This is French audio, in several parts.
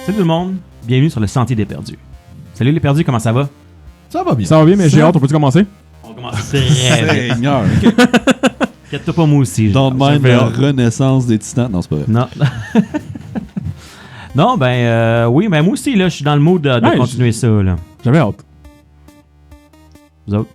Salut tout le monde, bienvenue sur le Sentier des Perdus. Salut les perdus, comment ça va? Ça va bien. Ça va bien, mais j'ai hâte, on peut-tu commencer? On commence très vite. Seigneur. Inquiète-toi pas, moi aussi. Don't mind j'avais la hâte. renaissance des titans. Non, c'est pas vrai. Non. Non, oui, moi aussi, là, je suis dans le mood de Ouais, continuer ça, là. J'avais hâte. Vous autres?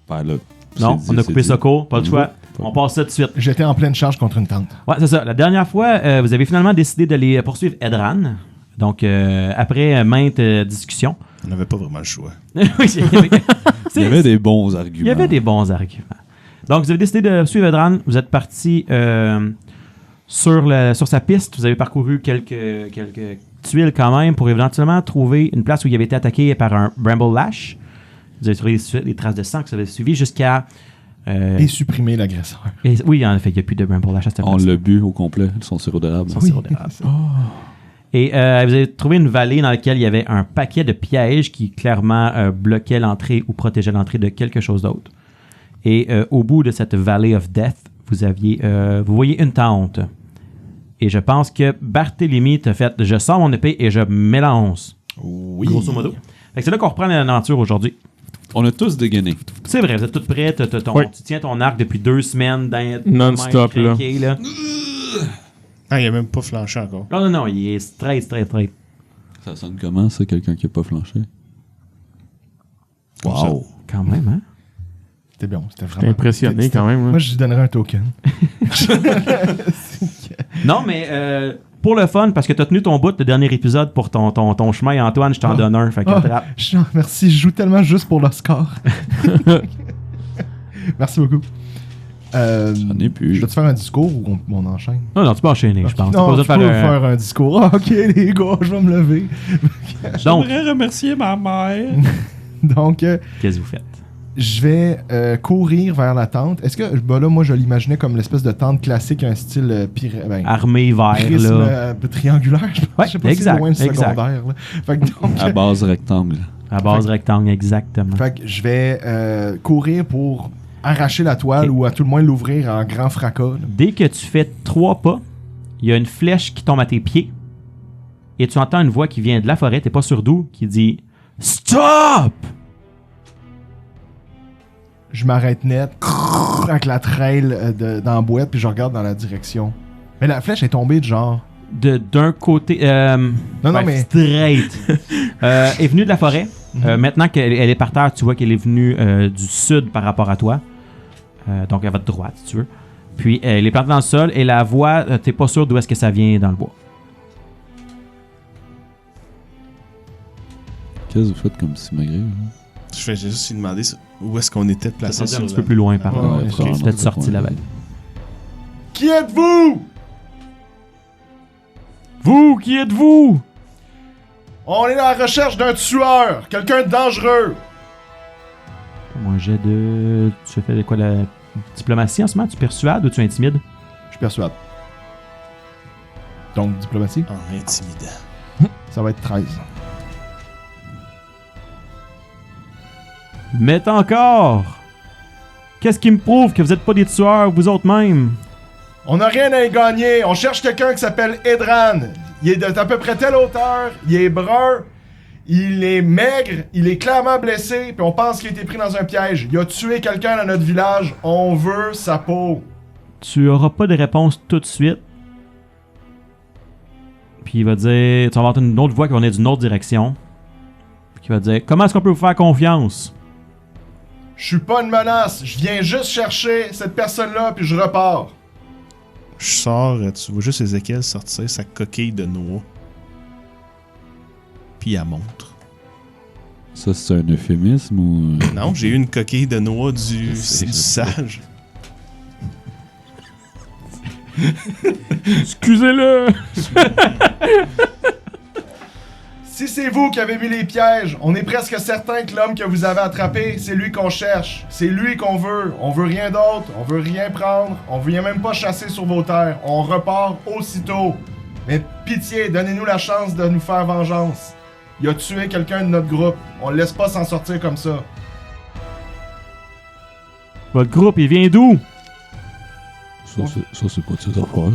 Ben là, Non, c'est on dit, a coupé c'est ça dit. court, pas de choix. On passe ça tout de suite. J'étais en pleine charge contre une tente. Ouais, c'est ça. La dernière fois, vous avez finalement décidé d'aller poursuivre Edran. Donc, après maintes discussions. On n'avait pas vraiment le choix. Oui, Il y avait des bons arguments. Il y avait des bons arguments. Donc, vous avez décidé de suivre Edran. Vous êtes parti sur sa piste. Vous avez parcouru quelques tuiles quand même pour éventuellement trouver une place où il avait été attaqué par un Bramble Lash. Vous avez trouvé des traces de sang que vous avez suivi jusqu'à... Et supprimer l'agresseur. oui, en effet, il n'y a plus de Bramble Lash à cette On place. l'a bu au complet, son sirop d'érable. Son sirop d'érable. Et vous avez trouvé une vallée dans laquelle il y avait un paquet de pièges qui clairement bloquaient l'entrée ou protégeaient l'entrée de quelque chose d'autre. Et au bout de cette Valley of Death, vous voyez une tente. Et je pense que Barthélemy t'a fait « Je sors mon épée et je m'élance ». Oui. Grosso modo. Fait que c'est là qu'on reprend l'aventure aujourd'hui. On a tous dégainé. C'est vrai, vous êtes toutes prêts. Oui. Tu tiens ton arc depuis 2 semaines. Non-stop, là. là. Ah, il a même pas flanché encore. Non, il est straight. Ça sonne comment, ça, quelqu'un qui n'a pas flanché? Wow. Quand même, hein? C'était bon. C'était J'étais vraiment... impressionné quand même. Moi, Là. je lui donnerais un token. Non, mais pour le fun, parce que t'as tenu ton bout le dernier épisode pour ton chemin, Antoine, je t'en donne un. Fait que attrape. Merci, je joue tellement juste pour le score. Merci beaucoup. J'en ai plus. Je dois te faire un discours ou on enchaîne? Non, tu peux enchaîner, je pense. T'as Non, pas tu besoin peux de faire faire un discours. Ah, ok, les gars, je vais me lever. Donc, remercier ma mère. Donc, qu'est-ce que vous faites? je vais courir vers la tente. Est-ce que, là, moi, je l'imaginais comme l'espèce de tente classique, un style Armée vert, prisme là. triangulaire, je pense. Ouais, Je sais pas exact, si c'est loin du exact. secondaire. Là. Fait que donc, À base rectangle. À base rectangle, exactement. fait que je vais courir pour arracher la toile Ok. ou à tout le moins l'ouvrir en grand fracas. Là. Dès que tu fais 3 pas, il y a une flèche qui tombe à tes pieds et tu entends une voix qui vient de la forêt, t'es pas sûr d'où, qui dit « Stop! » Je m'arrête net avec la trail dans la boîte puis je regarde dans la direction. Mais la flèche est tombée de genre... D'un côté... Non, mais... Straight. Est venue de la forêt. Maintenant qu'elle est par terre, tu vois qu'elle est venue du sud par rapport à toi. Donc à votre droite, si tu veux. Puis elle est plantée dans le sol et la voix, t'es pas sûr d'où est-ce que ça vient dans le bois. Qu'est-ce que vous faites comme si magré? Je vais juste lui demander où est-ce qu'on était placé Ça sur un petit peu plus loin par Ouais, là. ouais, Tu ok. es peut-être sorti la vallée. Qui êtes-vous? Vous, qui êtes-vous? On est à la recherche d'un tueur, quelqu'un de dangereux. Moi, j'ai de... Tu fais quoi, la diplomatie en ce moment? Tu persuades ou tu intimides? Je persuade. Donc, diplomatie, En intimidant. ça va être 13. Mais encore! Qu'est-ce qui me prouve que vous êtes pas des tueurs, vous autres même? On n'a rien à y gagner. On cherche quelqu'un qui s'appelle Edran. Il est d'à peu près telle hauteur. Il est brun. Il est maigre. Il est clairement blessé. Puis on pense qu'il a été pris dans un piège. Il a tué quelqu'un dans notre village. On veut sa peau. Tu auras pas de réponse tout de suite. Puis il va dire... Tu vas avoir une autre voix qui va venir d'une autre direction. Puis qui va dire... Comment est-ce qu'on peut vous faire confiance? Je suis pas une menace. Je viens juste chercher cette personne-là puis je repars. Je sors, tu vois juste Ézéchiel sortir sa coquille de noix. Puis elle montre. Ça, c'est un euphémisme ou... Non, j'ai eu une coquille de noix Je sais, du je sais. sage. Excusez-le! Si c'est vous qui avez mis les pièges, on est presque certain que l'homme que vous avez attrapé, c'est lui qu'on cherche. C'est lui qu'on veut. On veut rien d'autre. On veut rien prendre. On vient même pas chasser sur vos terres. On repart aussitôt. Mais pitié, donnez-nous la chance de nous faire vengeance. Il a tué quelqu'un de notre groupe. On le laisse pas s'en sortir comme ça. Votre groupe, il vient d'où? Ça, c'est pas de cette affaire.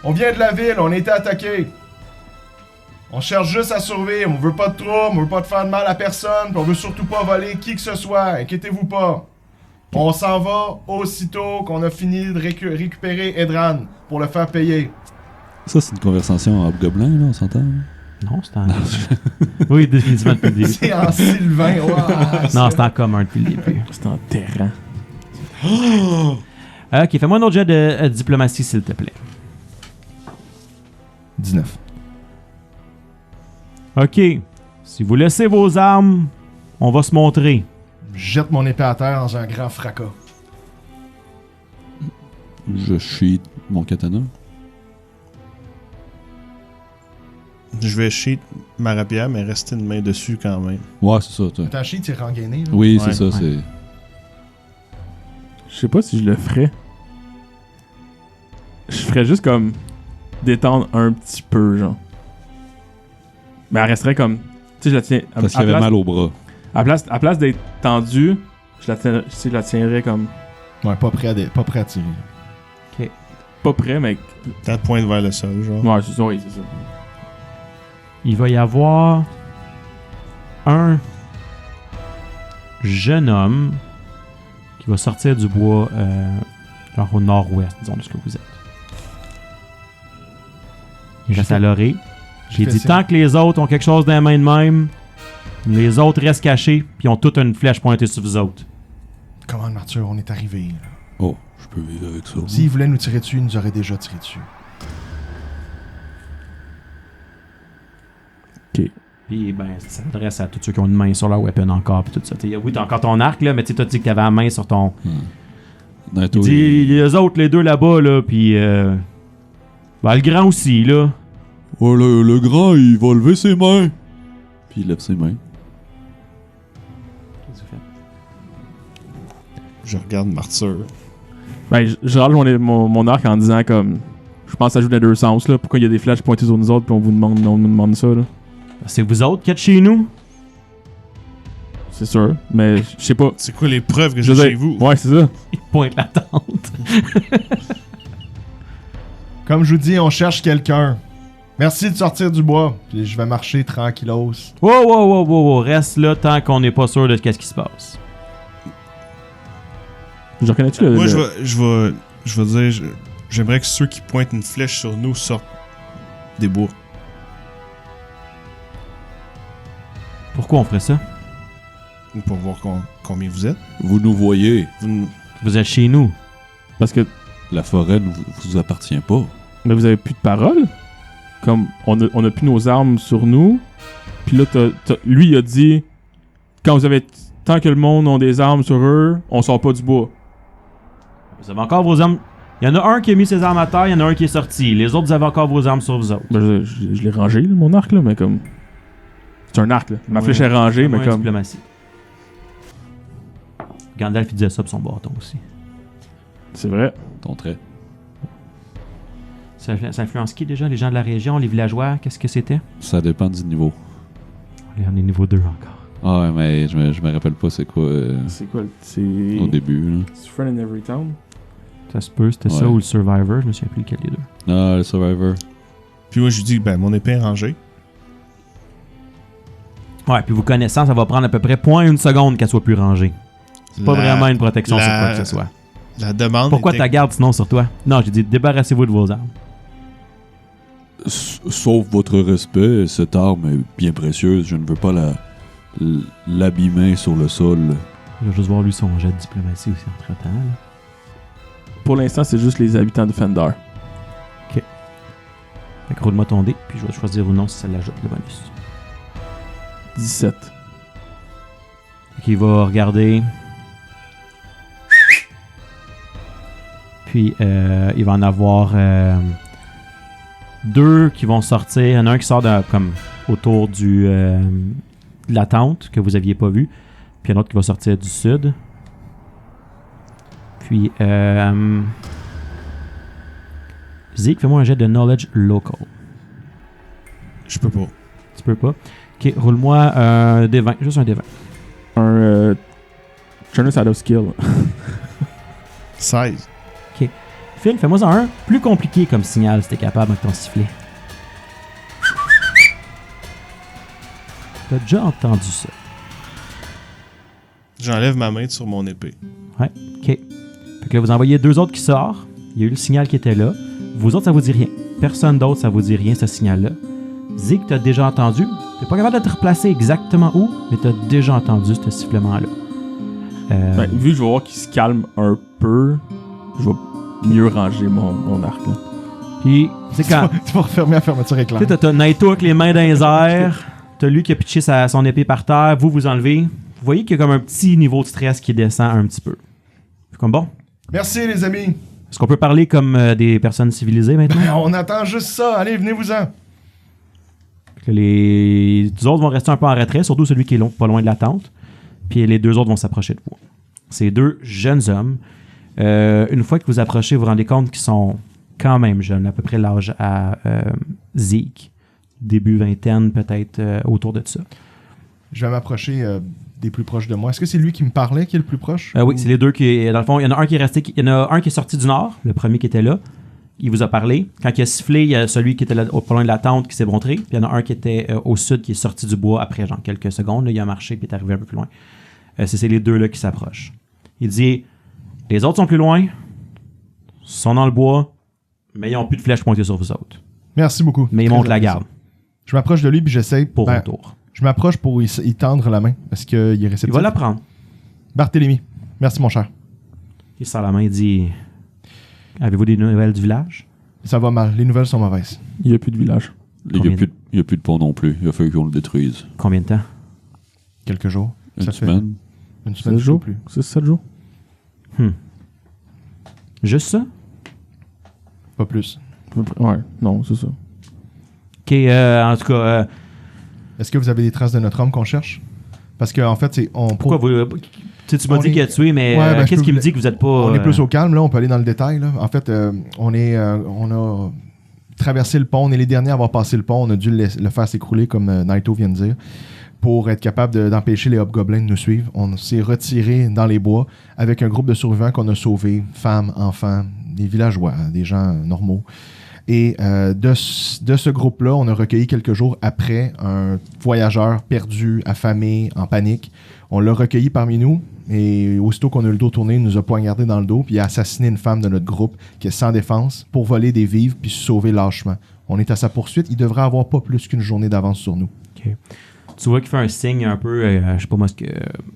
On vient de la ville, on a été attaqué. On cherche juste à survivre, on veut pas de trouble, on veut pas de faire de mal à personne, pis on veut surtout pas voler qui que ce soit, inquiétez-vous pas. On s'en va aussitôt qu'on a fini de récupérer Edran pour le faire payer. Ça, c'est une conversation en hobgoblin, là, on s'entend? Non, c'est en... Oui, définitivement depuis le début. C'est en Sylvain, Non, c'est en commun depuis le début. C'est en terrain. Ok, fais-moi un autre jet de diplomatie, s'il te plaît. 19. Ok. Si vous laissez vos armes, on va se montrer. Je jette mon épée à terre dans un grand fracas. Je chie mon katana. Je vais chier ma rapière, mais rester une main dessus quand même. Ouais, c'est ça, toi. T'as chié, t'es rengainé, là? Oui, Ouais. c'est ça, c'est... Je sais pas si je le ferais. Je ferais juste comme détendre un petit peu, genre. Mais elle resterait comme. Tu sais, je la tiens. Parce qu'il avait mal au bras. À place d'être tendue, je la tiendrais comme. Ouais, pas prêt à tirer. Pas près, mais. Tant de pointe vers le sol, genre. Ouais, c'est ça, oui, c'est ça. Il va y avoir un jeune homme qui va sortir du bois, genre au nord-ouest, disons, de ce que vous êtes. Il reste à l'orée. J'ai dit, tant que les autres ont quelque chose dans les mains de même, les autres restent cachés, puis ont toute une flèche pointée sur vous autres. Comment, Arthur, on est arrivé, là. Oh, je peux vivre avec ça. S'il voulait nous tirer dessus, il nous aurait déjà tiré dessus. Puis, ben, ça s'adresse à tous ceux qui ont une main sur leur weapon encore, puis tout ça. Oui, t'as encore ton arc, là, mais tu sais, t'as dit que t'avais la main sur ton... Naito, Il dit, les autres, les deux là-bas, là, puis... ben, le grand aussi, là. Oh, le grand, il va lever ses mains. Puis il lève ses mains. Qu'est-ce que vous faites? Je regarde Martyr. Ben, je râle mon arc en disant comme. Je pense que ça joue dans les deux sens, là. Pourquoi il y a des flèches pointées sur nous autres, puis on nous demande ça, là. C'est vous autres qui êtes chez nous? C'est sûr. Mais je sais pas. C'est quoi les preuves que Je j'ai veux chez dire- vous? Ouais, c'est ça. Il pointe la tente. Comme je vous dis, on cherche quelqu'un. Merci de sortir du bois. Puis je vais marcher tranquillos. Wow, reste là tant qu'on n'est pas sûr de ce qui se passe. Je reconnais-tu le. Moi, le- je vais dire, j'aimerais que ceux qui pointent une flèche sur nous sortent des bois. Pourquoi on ferait ça? Pour voir combien vous êtes. Vous nous voyez. Vous êtes chez nous. Parce que. La forêt ne vous appartient pas. Mais vous avez plus de parole. Comme, on a plus nos armes sur nous. Puis là, lui, il a dit. Tant que le monde a des armes sur eux, on sort pas du bois. Vous avez encore vos armes. Il y en a un qui a mis ses armes à terre, il y en a un qui est sorti. Les autres, vous avez encore vos armes sur vous autres. Ben, je l'ai rangé, là, mon arc, là, mais comme. C'est un arc, là. Ma flèche est rangée, mais Ouais, comme. diplomatie. Gandalf, il disait ça pour son bâton aussi. C'est vrai. Ton trait. Ça influence qui déjà? Les gens de la région, les villageois? Qu'est-ce que c'était? Ça dépend du niveau. On est niveau 2 encore. Ah ouais, mais je me rappelle pas c'est quoi C'est quoi? C'est. au début. Là. C'est Friend in Every Town? Ça se peut, c'était ça Ouais. ou le Survivor, je me souviens plus lequel des deux. Non, le Survivor. Puis moi, je lui dis, ben, mon épée est rangée. Ouais, puis vous connaissant, ça va prendre à peu près 0.1 seconde qu'elle soit plus rangée. C'est pas vraiment une protection sur quoi que ce soit. La demande. Pourquoi était- ta garde sinon sur toi? Non, j'ai dit débarrassez-vous de vos armes. Sauf votre respect, cette arme est bien précieuse. Je ne veux pas l'abîmer sur le sol. Je vais juste voir lui son jet de diplomatie aussi entre-temps. là. Pour l'instant, c'est juste les habitants de Fender. Fait que roule-moi ton dé, puis je vais choisir ou non si ça l'ajoute le bonus. 17. Fait qu'il va regarder. Puis il va en avoir deux qui vont sortir. Il y en a un qui sort comme autour de la tente que vous aviez pas vu. Puis un autre qui va sortir du sud. Puis Zeke, fais-moi un jet de knowledge local. Je peux pas. Tu peux pas. Ok, roule-moi un D20, juste un D20. Un. Turnus out of skill. 16. Phil, fais-moi un plus compliqué comme signal si t'es capable avec ton sifflet. T'as déjà entendu ça. J'enlève ma main sur mon épée. Ouais, OK. Fait que là, vous envoyez 2 autres qui sortent. Il y a eu le signal qui était là. Vous autres, ça vous dit rien. Personne d'autre, ça vous dit rien, ce signal-là. Zig, t'as déjà entendu. T'es pas capable de te replacer exactement où, mais t'as déjà entendu ce sifflement-là. Ben, vu que je vais voir qu'il se calme un peu, je vais mieux ranger mon arc. Là. Puis, tu sais, quand... Tu vas refermer la fermeture éclair. Tu sais, t'as Naito avec les mains dans les airs. T'as lui qui a pitché son épée par terre. Vous enlevez. Vous voyez qu'il y a comme un petit niveau de stress qui descend un petit peu. C'est comme bon. Merci, les amis. Est-ce qu'on peut parler comme des personnes civilisées maintenant? On attend juste ça. Allez, venez-vous-en. Les autres vont rester un peu en retrait, surtout celui qui est pas loin de la tente. Puis les 2 autres vont s'approcher de vous. Ces 2 jeunes hommes, une fois que vous approchez, vous vous rendez compte qu'ils sont quand même jeunes, à peu près l'âge à Zeke. Début vingtaine, peut-être autour de ça. Je vais m'approcher des plus proches de moi. Est-ce que c'est lui qui me parlait qui est le plus proche? Oui, c'est les 2 qui... Dans le fond, il y en a un qui est resté... Il y en a un qui est sorti du nord, le premier qui était là. Il vous a parlé. Quand il a sifflé, il y a celui qui était là, pas loin de la tente qui s'est montré. Puis il y en a un qui était au sud qui est sorti du bois après genre quelques secondes. Là, il a marché puis est arrivé un peu plus loin. C'est les 2 là qui s'approchent. Il dit, les autres sont plus loin, sont dans le bois, mais ils n'ont plus de flèches pointées sur vous autres. Merci beaucoup. Mais ils Très montent la apprécié. garde Je m'approche de lui puis j'essaie... pour un tour. Je m'approche pour y tendre la main. Est-ce qu'il est réceptif? Il va la prendre. Barthélemy. Merci, mon cher. Il sort la main et dit, avez-vous des nouvelles du village? Ça va mal. Les nouvelles sont mauvaises. Il n'y a plus de village. Il n'y a plus de pont non plus. Il a fallu qu'on le détruise. Combien de temps? Quelques jours. Une Ça semaine. fait une semaine 7 jours? plus. 6-7 jours? Juste ça? Pas plus. Ouais, non, c'est ça. OK, en tout cas... Est-ce que vous avez des traces de notre homme qu'on cherche? Parce qu'en fait, c'est... pourquoi vous... Tu m'as On dit est- qu'il a tué, mais Ouais, ben, qu'est-ce qui me dit que vous êtes pas... On est plus au calme, là. On peut aller dans le détail, là. En fait, on a traversé le pont. On est les derniers à avoir passé le pont. On a dû le faire s'écrouler, comme Naito vient de dire, pour être capable d'empêcher les hobgoblins de nous suivre. On s'est retiré dans les bois avec un groupe de survivants qu'on a sauvés, femmes, enfants, des villageois, des gens normaux. Et de ce groupe-là, on a recueilli quelques jours après un voyageur perdu, affamé, en panique. On l'a recueilli parmi nous et aussitôt qu'on a eu le dos tourné, il nous a poignardé dans le dos puis il a assassiné une femme de notre groupe qui est sans défense pour voler des vivres puis se sauver lâchement. On est à sa poursuite. Il devrait avoir pas plus qu'une journée d'avance sur nous. OK. Tu vois qu'il fait un signe un peu, je sais pas moi,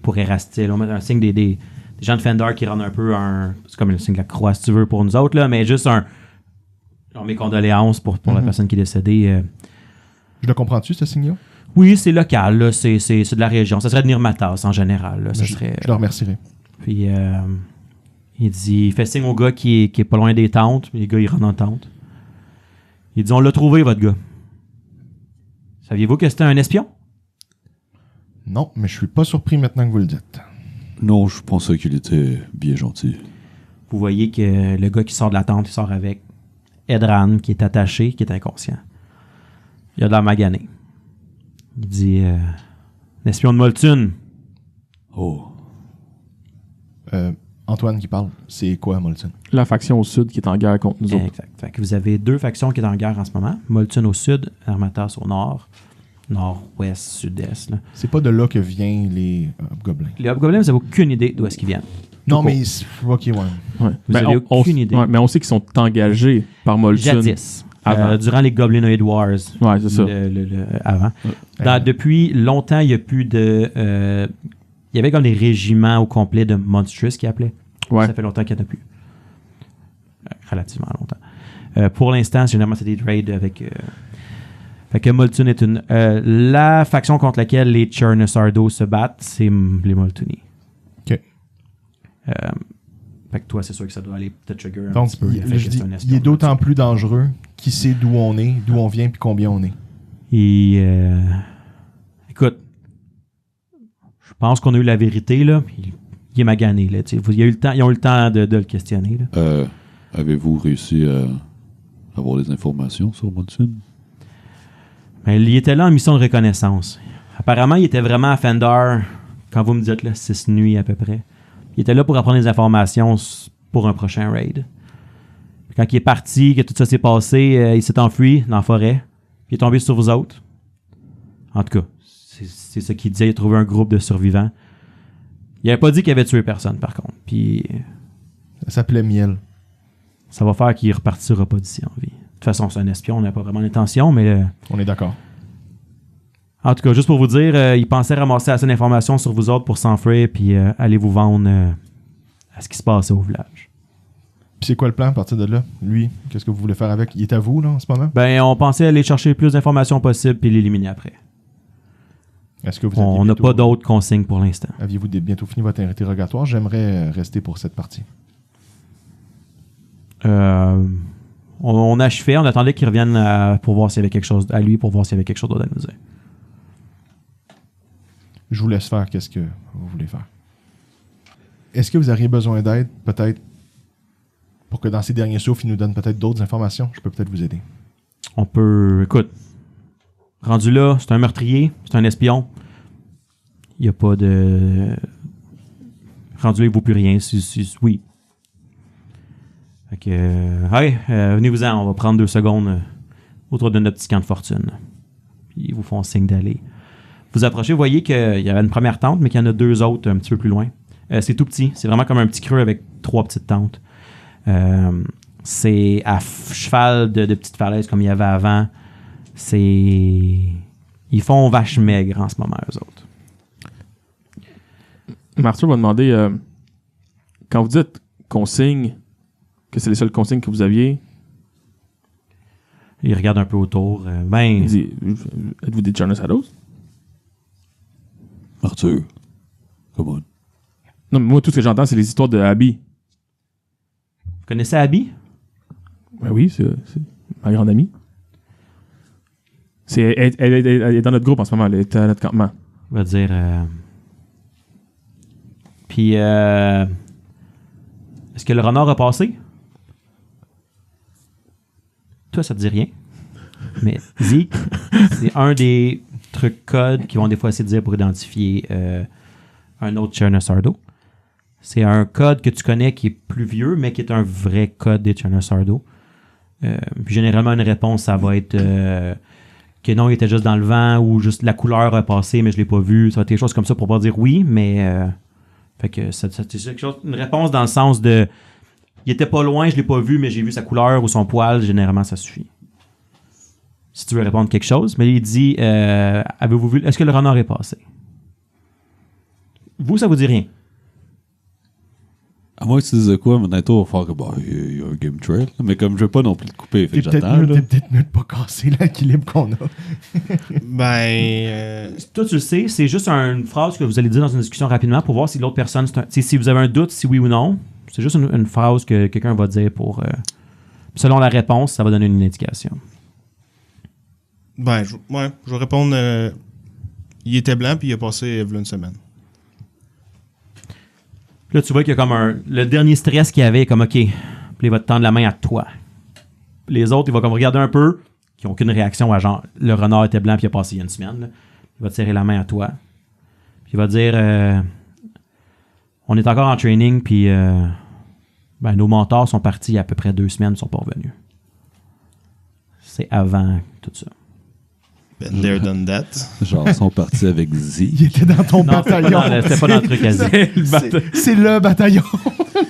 pour Erastil, on met un signe des gens de Fendar qui rendent un peu c'est comme le signe de la croix, si tu veux, pour nous autres, là, mais juste mes condoléances pour la personne qui est décédée. Je le comprends-tu, ce signe-là? Oui, c'est local, là, c'est de la région. Ça serait de Nirmatas en général. Là, ça Je serait, le remercierai. puis il fait signe au gars qui est pas loin des tentes. Les gars, ils rentrent en tente. Il dit, on l'a trouvé, votre gars. Saviez-vous que c'était un espion? Non, mais je suis pas surpris maintenant que vous le dites. Non, je pensais qu'il était bien gentil. Vous voyez que le gars qui sort de la tente, il sort avec Edran, qui est attaché, qui est inconscient. Il a de la maganée. Il dit l'espion de Moltun. Oh. Antoine qui parle, c'est quoi, Molten? La faction au sud qui est en guerre contre nous autres. Exact. Fait que vous avez 2 factions qui sont en guerre en ce moment. Moltun au sud, Armatas au nord. Nord-ouest, sud-est. Là. C'est pas de là que viennent les gobelins. Les Hobgoblins, vous n'avez aucune idée d'où est-ce qu'ils viennent. Non, Tout mais... Ok, ouais. Ouais. Vous avez aucune idée. Ouais, mais on sait qu'ils sont engagés par Moltun. Jadis. Avant. Durant les Goblinoid Wars. Ouais, c'est ça. Avant. Depuis longtemps, il n'y a plus de... il y avait comme des régiments au complet de Monstrous qui appelaient. Ouais. Ça fait longtemps qu'il n'y en a plus. Relativement longtemps. Pour l'instant, généralement, c'est des raids avec... Fait que Moltun est une... la faction contre laquelle les Chernusardo se battent, c'est les Moltuni. OK. Fait que toi, c'est sûr que ça doit aller te trigger un Donc, petit peu. le fait je que dis, c'est un il espion est d'autant Moltun. plus dangereux qui sait d'où on est, d'où on vient, puis combien on est. Et... écoute, je pense qu'on a eu la vérité, là. Il est magané, là. Ils ont eu le temps de le questionner, là. Avez-vous réussi à avoir des informations sur Moltun? Mais il était là en mission de reconnaissance. Apparemment, il était vraiment à Fendar, quand vous me dites, là, 6 nuits à peu près. Il était là pour apprendre des informations pour un prochain raid. Puis quand il est parti, que tout ça s'est passé, il s'est enfui dans la forêt. Il est tombé sur vous autres. En tout cas, c'est ce qu'il disait, il a trouvé un groupe de survivants. Il avait pas dit qu'il avait tué personne, par contre. Puis Ça s'appelait Miel. ça va faire qu'il repartira pas d'ici en vie. De toute façon, c'est un espion, on n'a pas vraiment l'intention, mais On est d'accord. en tout cas, juste pour vous dire, il pensait ramasser assez d'informations sur vous autres pour s'enfuir puis aller vous vendre à ce qui se passait au village. Puis c'est quoi le plan à partir de là? Lui, qu'est-ce que vous voulez faire avec? Il est à vous, là, en ce moment? Ben, on pensait aller chercher le plus d'informations possible puis l'éliminer après. Est-ce que vous On n'a pas d'autres consignes pour l'instant. Aviez-vous bientôt fini votre interrogatoire? J'aimerais rester pour cette partie. On achevait, on attendait qu'il revienne pour voir s'il y avait quelque chose à lui, pour voir s'il y avait quelque chose d'autre à nous dire. Je vous laisse faire qu'est-ce que vous voulez faire. Est-ce que vous auriez besoin d'aide, peut-être, pour que dans ces derniers souffles, il nous donne peut-être d'autres informations? Je peux peut-être vous aider. On peut... Écoute, rendu là, c'est un meurtrier, c'est un espion. Il n'y a pas de... Rendu là, il ne vaut plus rien. Oui. Fait que... venez-vous-en, on va prendre 2 secondes autour de notre petit camp de fortune. Puis ils vous font signe d'aller. Vous approchez, vous voyez qu'il y avait une première tente, mais qu'il y en a 2 autres un petit peu plus loin. C'est tout petit. C'est vraiment comme un petit creux avec 3 petites tentes. C'est à cheval de petites falaises comme il y avait avant. Ils font vache maigre en ce moment, eux autres. Martha va demander, quand vous dites consignes, que c'est les seules consignes que vous aviez, Il regarde un peu autour. il dit, êtes-vous des Jonas Shadows? Arthur, come on. Non, mais moi, tout ce que j'entends, c'est les histoires de Abby. Vous connaissez Abby? Ben oui, c'est ma grande amie. Elle est dans notre groupe en ce moment, elle est à notre campement. On va dire... Puis... Est-ce que le renard a passé? Toi, ça te dit rien. Mais Zeke, c'est un des trucs codes qui vont des fois essayer de dire pour identifier un autre Chernasardo. C'est un code que tu connais qui est plus vieux, mais qui est un vrai code des Chernasardo. Puis généralement, une réponse, ça va être que non, il était juste dans le vent ou juste la couleur a passé, mais je l'ai pas vu. Ça va être des choses comme ça pour pas dire oui, mais... fait que c'est quelque chose, une réponse dans le sens de... Il était pas loin, je l'ai pas vu, mais j'ai vu sa couleur ou son poil. Généralement, ça suffit. Si tu veux répondre quelque chose. Mais il dit, avez-vous vu... Est-ce que le renard est passé? Vous, ça vous dit rien. À moins que tu dises quoi, maintenant, on va faire que, bah, il y a un game trail. Mais comme je veux pas non plus le couper, fait T'es que peut-être j'attends, mieux, là. de pas casser l'équilibre qu'on a. Toi, tu le sais, c'est juste une phrase que vous allez dire dans une discussion rapidement pour voir si l'autre personne... si vous avez un doute, si oui ou non. C'est juste une phrase que quelqu'un va dire pour... selon la réponse, ça va donner une indication. Je vais répondre. Il était blanc, puis il a passé une semaine. Puis là, tu vois qu'il y a comme le dernier stress qu'il y avait, comme OK, puis il va te tendre la main à toi. Les autres, il va comme regarder un peu, qui n'ont aucune réaction à genre, le renard était blanc, puis il a passé il y a une semaine. Là. Il va te serrer la main à toi. Puis il va te dire on est encore en training, puis nos mentors sont partis il y a à peu près 2 semaines, ils sont pas revenus. C'est avant tout ça. Been there, done that. Genre, ils sont partis avec Z. Il était dans ton Non, bataillon. c'était pas dans le truc à dire. C'est le bataillon.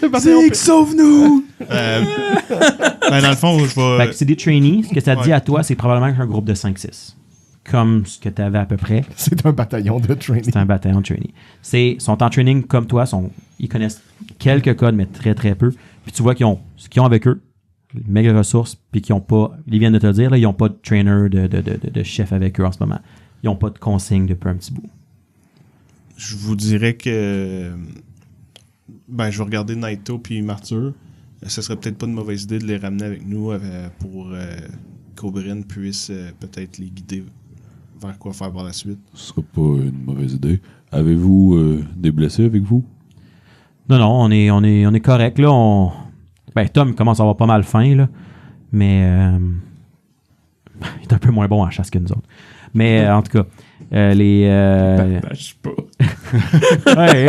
Le bataillon. Zeke, sauve-nous! Dans le fond, je Fait vais. que c'est des trainees. Ce que ça dit Ouais. à toi, c'est probablement un groupe de 5-6. Comme ce que tu avais à peu près. C'est un bataillon de training. C'est un bataillon de training. Sont en training comme toi. Ils connaissent quelques codes, mais très, très peu. Puis tu vois qu'ils ont ce qu'ils ont avec eux, les méga ressources, puis qu'ils n'ont pas, ils viennent de te le dire, là, ils n'ont pas de trainer, de chef avec eux en ce moment. Ils n'ont pas de consigne depuis un petit bout. Je vous dirais que. Je vais regarder Naito puis Martyr. Ce serait peut-être pas une mauvaise idée de les ramener avec nous pour qu'Oberyn puisse peut-être les guider vers quoi faire par la suite. Ce serait pas une mauvaise idée. Avez-vous des blessés avec vous? Non, on est correct. Là, Tom commence à avoir pas mal faim, là. Mais il est un peu moins bon à chasse que nous autres. Mais en tout cas, Je sais pas.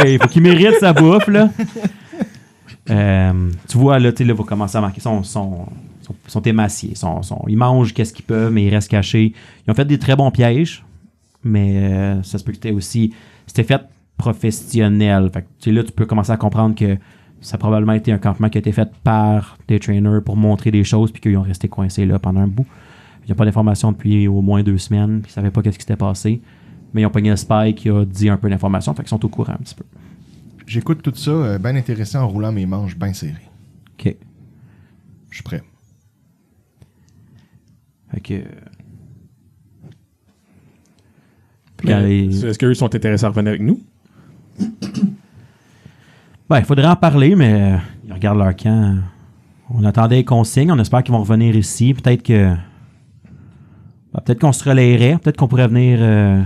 il faut qu'il mérite sa bouffe, là. Tu vois, là, il va commencer à marquer sont émaciés. Ils mangent qu'est-ce qu'ils peuvent, mais ils restent cachés. Ils ont fait des très bons pièges. mais ça se peut que c'était fait professionnel. Fait que, tu sais, là, tu peux commencer à comprendre que ça a probablement été un campement qui a été fait par des trainers pour montrer des choses, puis qu'ils ont resté coincés là pendant un bout. Il n'y a pas d'informations depuis au moins 2 semaines, puis ils ne savaient pas ce qui s'était passé. Mais ils ont pogné un spy qui a dit un peu d'informations, fait qu'ils sont au courant un petit peu. J'écoute tout ça, bien intéressé en roulant mes manches bien serrées. OK. Je suis prêt. Fait que... Puis quand les- Est-ce qu'eux sont intéressés à revenir avec nous? Ben, il faudrait en parler, mais ils regardent leur camp. On attendait les consignes. On espère qu'ils vont revenir ici. Peut-être qu'on se relayerait. Peut-être qu'on pourrait venir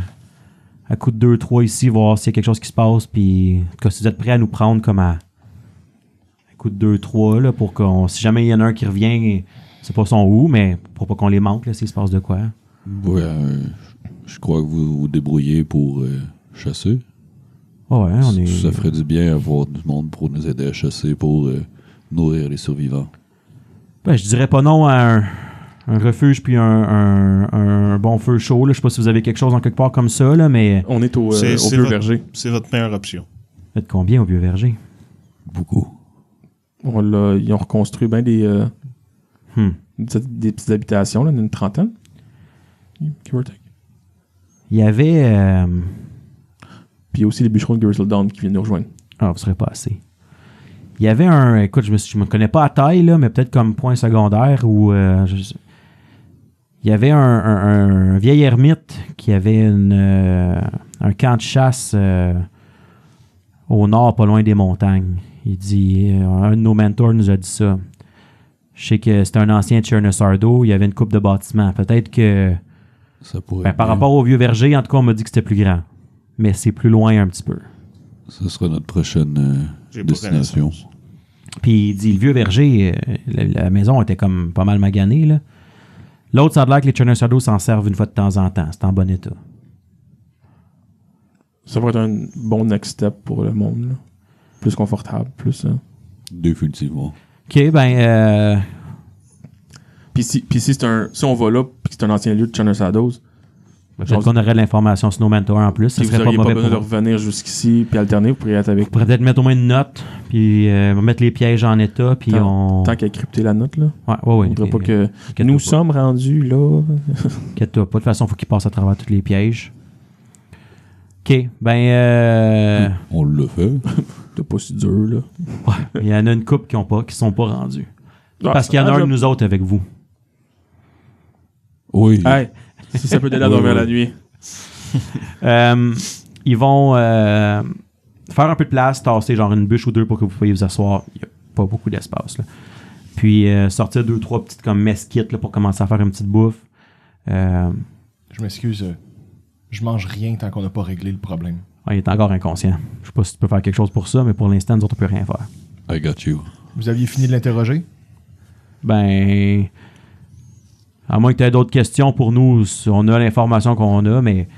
à coup de 2-3 ici, voir s'il y a quelque chose qui se passe. Puis, en tout cas, si vous êtes prêts à nous prendre comme à coup de 2-3, là, pour qu'on, si jamais il y en a un qui revient, c'est pas son où, mais pour pas qu'on les manque, là, s'il se passe de quoi. Ouais, je crois que vous vous débrouillez pour chasser. Ouais, on est. Ça ferait du bien avoir du monde pour nous aider à chasser, pour nourrir les survivants. Ben, je dirais pas non à un refuge puis un bon feu chaud. Là. Je sais pas si vous avez quelque chose en quelque part comme ça, là, mais On est au C'est Vieux votre- Verger. C'est votre meilleure option. vous êtes combien au Vieux Verger? Beaucoup. Ils ont reconstruit bien des petites habitations, là, d'une trentaine. Give or take. Il y avait... Puis il y a aussi les bûcherons de Grizzledown qui viennent nous rejoindre. Ah, vous serez pas assez. Il y avait un... Écoute, je me connais pas à taille, là, mais peut-être comme point secondaire où... il y avait un vieil ermite qui avait un camp de chasse au nord, pas loin des montagnes. Il dit... un de nos mentors nous a dit ça. Je sais que c'était un ancien de Chernasardo. Il y avait une coupe de bâtiments. Peut-être que... Ça pourrait Ben, être par bien. rapport au Vieux Verger, en tout cas, on m'a dit que c'était plus grand. Mais c'est plus loin un petit peu. Ce sera notre prochaine J'ai pas destination. connaissance. Puis il dit, le Vieux Verger, la maison était comme pas mal maganée, là. L'autre, ça a l'air que les Chernasardo s'en servent une fois de temps en temps. C'est en bon état. Ça va être un bon next step pour le monde. Là. Plus confortable, plus... Définitivement. OK, ben... Puis si on va là, puis que c'est un ancien lieu de Chernasardo's, peut-être qu'on aurait de l'information sur nos mentors en plus. Ça puis vous serait pas n'auriez pas mauvais besoin de pour vous. revenir jusqu'ici, puis alterner, vous pourriez être avec... On pourrait peut-être mettre au moins une note, puis mettre les pièges en état, puis on... Tant qu'à crypter la note, là. Ouais. On voudrait pas que... Inquiète-toi Nous pas. sommes rendus là... Inquiète-toi pas. De toute façon, il faut qu'ils passent à travers tous les pièges. OK, ben... On l'a fait. C'est pas si dur, là. il y en a une couple qui sont pas rendus. Parce Ah, qu'il y en a ça- un de nous autres avec vous. Oui. Hey, si ça peut t'aider à dormir la nuit. Ils vont faire un peu de place, tasser genre une bûche ou deux pour que vous puissiez vous asseoir. Il n'y a pas beaucoup d'espace. Là. Puis sortir 2-3 petites comme mesquites là, pour commencer à faire une petite bouffe. Je m'excuse. Je mange rien tant qu'on n'a pas réglé le problème. Il est encore inconscient. Je sais pas si tu peux faire quelque chose pour ça, mais pour l'instant, nous autres, on peut rien faire. I got you. Vous aviez fini de l'interroger? Ben... À moins que tu aies d'autres questions pour nous, on a l'information qu'on a, mais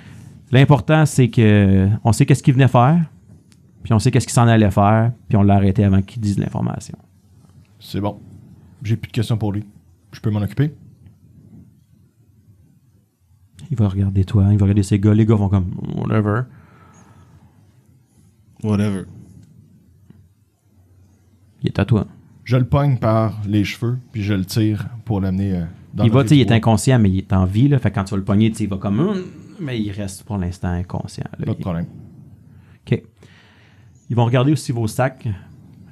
l'important, c'est que on sait qu'est-ce qu'il venait faire, puis on sait qu'est-ce qu'il s'en allait faire, puis on l'a arrêté avant qu'il dise l'information. C'est bon. J'ai plus de questions pour lui. Je peux m'en occuper? Il va regarder toi, il va regarder ces gars. Les gars font comme « whatever Whatever. ». Il est à toi. Je le pogne par les cheveux, puis je le tire pour l'amener dans Il va, l'entrée tu sais, du il est bois. inconscient, mais il est en vie, là. Fait que quand tu vas le pogner, tu sais, il va comme mais il reste pour l'instant inconscient. Là. Pas de problème. OK. Ils vont regarder aussi vos sacs.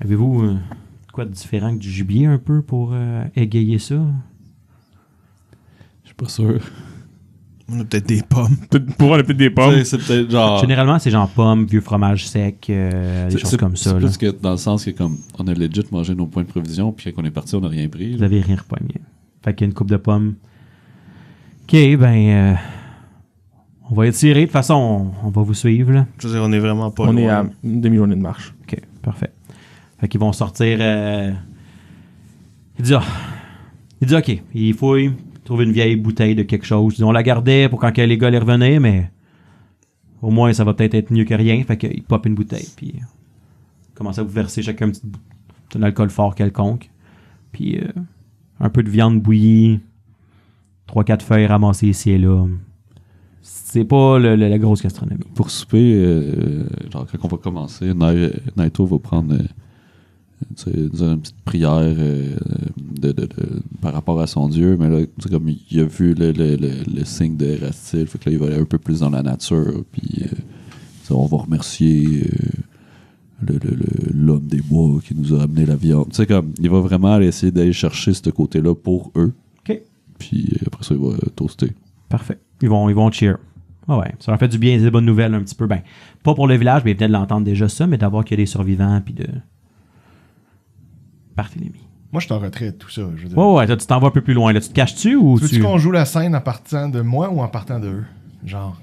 Avez-vous quoi de différent que du gibier un peu pour égayer ça? Je suis pas sûr. On a peut-être des pommes. Pour on a peut-être des pommes. C'est peut-être genre. Généralement, c'est genre pommes, vieux fromage sec, des choses comme ça. C'est Là. plus que dans le sens que comme on a legit mangé nos points de provision, puis quand on est parti, on n'a rien pris. Vous là. avez rien repogné. Fait qu'il y a une coupe de pommes. OK, ben... on va étirer. De toute façon, on va vous suivre, là. Je veux dire, on est vraiment pas On loin. est à une demi-journée de marche. OK, parfait. Fait qu'ils vont sortir... Il dit, OK, il fouille, trouver une vieille bouteille de quelque chose. Il dit, on la gardait pour quand les gars les revenaient, mais au moins, ça va peut-être être mieux que rien. Fait qu'il pop une bouteille, puis commence à vous verser chacun un alcool fort quelconque. Puis un peu de viande bouillie, 3-4 feuilles ramassées ici et là. C'est pas la grosse gastronomie. Pour souper, genre quand on va commencer, Naito va prendre une petite prière par rapport à son dieu, mais là, comme il a vu le signe de Erastil, fait que là, il va aller un peu plus dans la nature, puis on va remercier l'homme des bois qui nous a amené la viande. Tu sais, comme, il va vraiment aller essayer d'aller chercher ce côté-là pour eux. OK. Puis après ça, il va toaster. Parfait. Ils vont cheer. Ah ouais, ça leur fait du bien, c'est des bonnes nouvelles un petit peu. Ben, pas pour le village, mais peut-être l'entendre déjà ça, mais d'avoir qu'il y a des survivants, puis de... Barthélemy. Moi, je suis en retrait de tout ça. Je veux dire. Ouais, toi, tu t'en vas un peu plus loin. Là, tu te caches-tu ou Veux-tu qu'on joue la scène en partant de moi ou en partant de eux? Genre.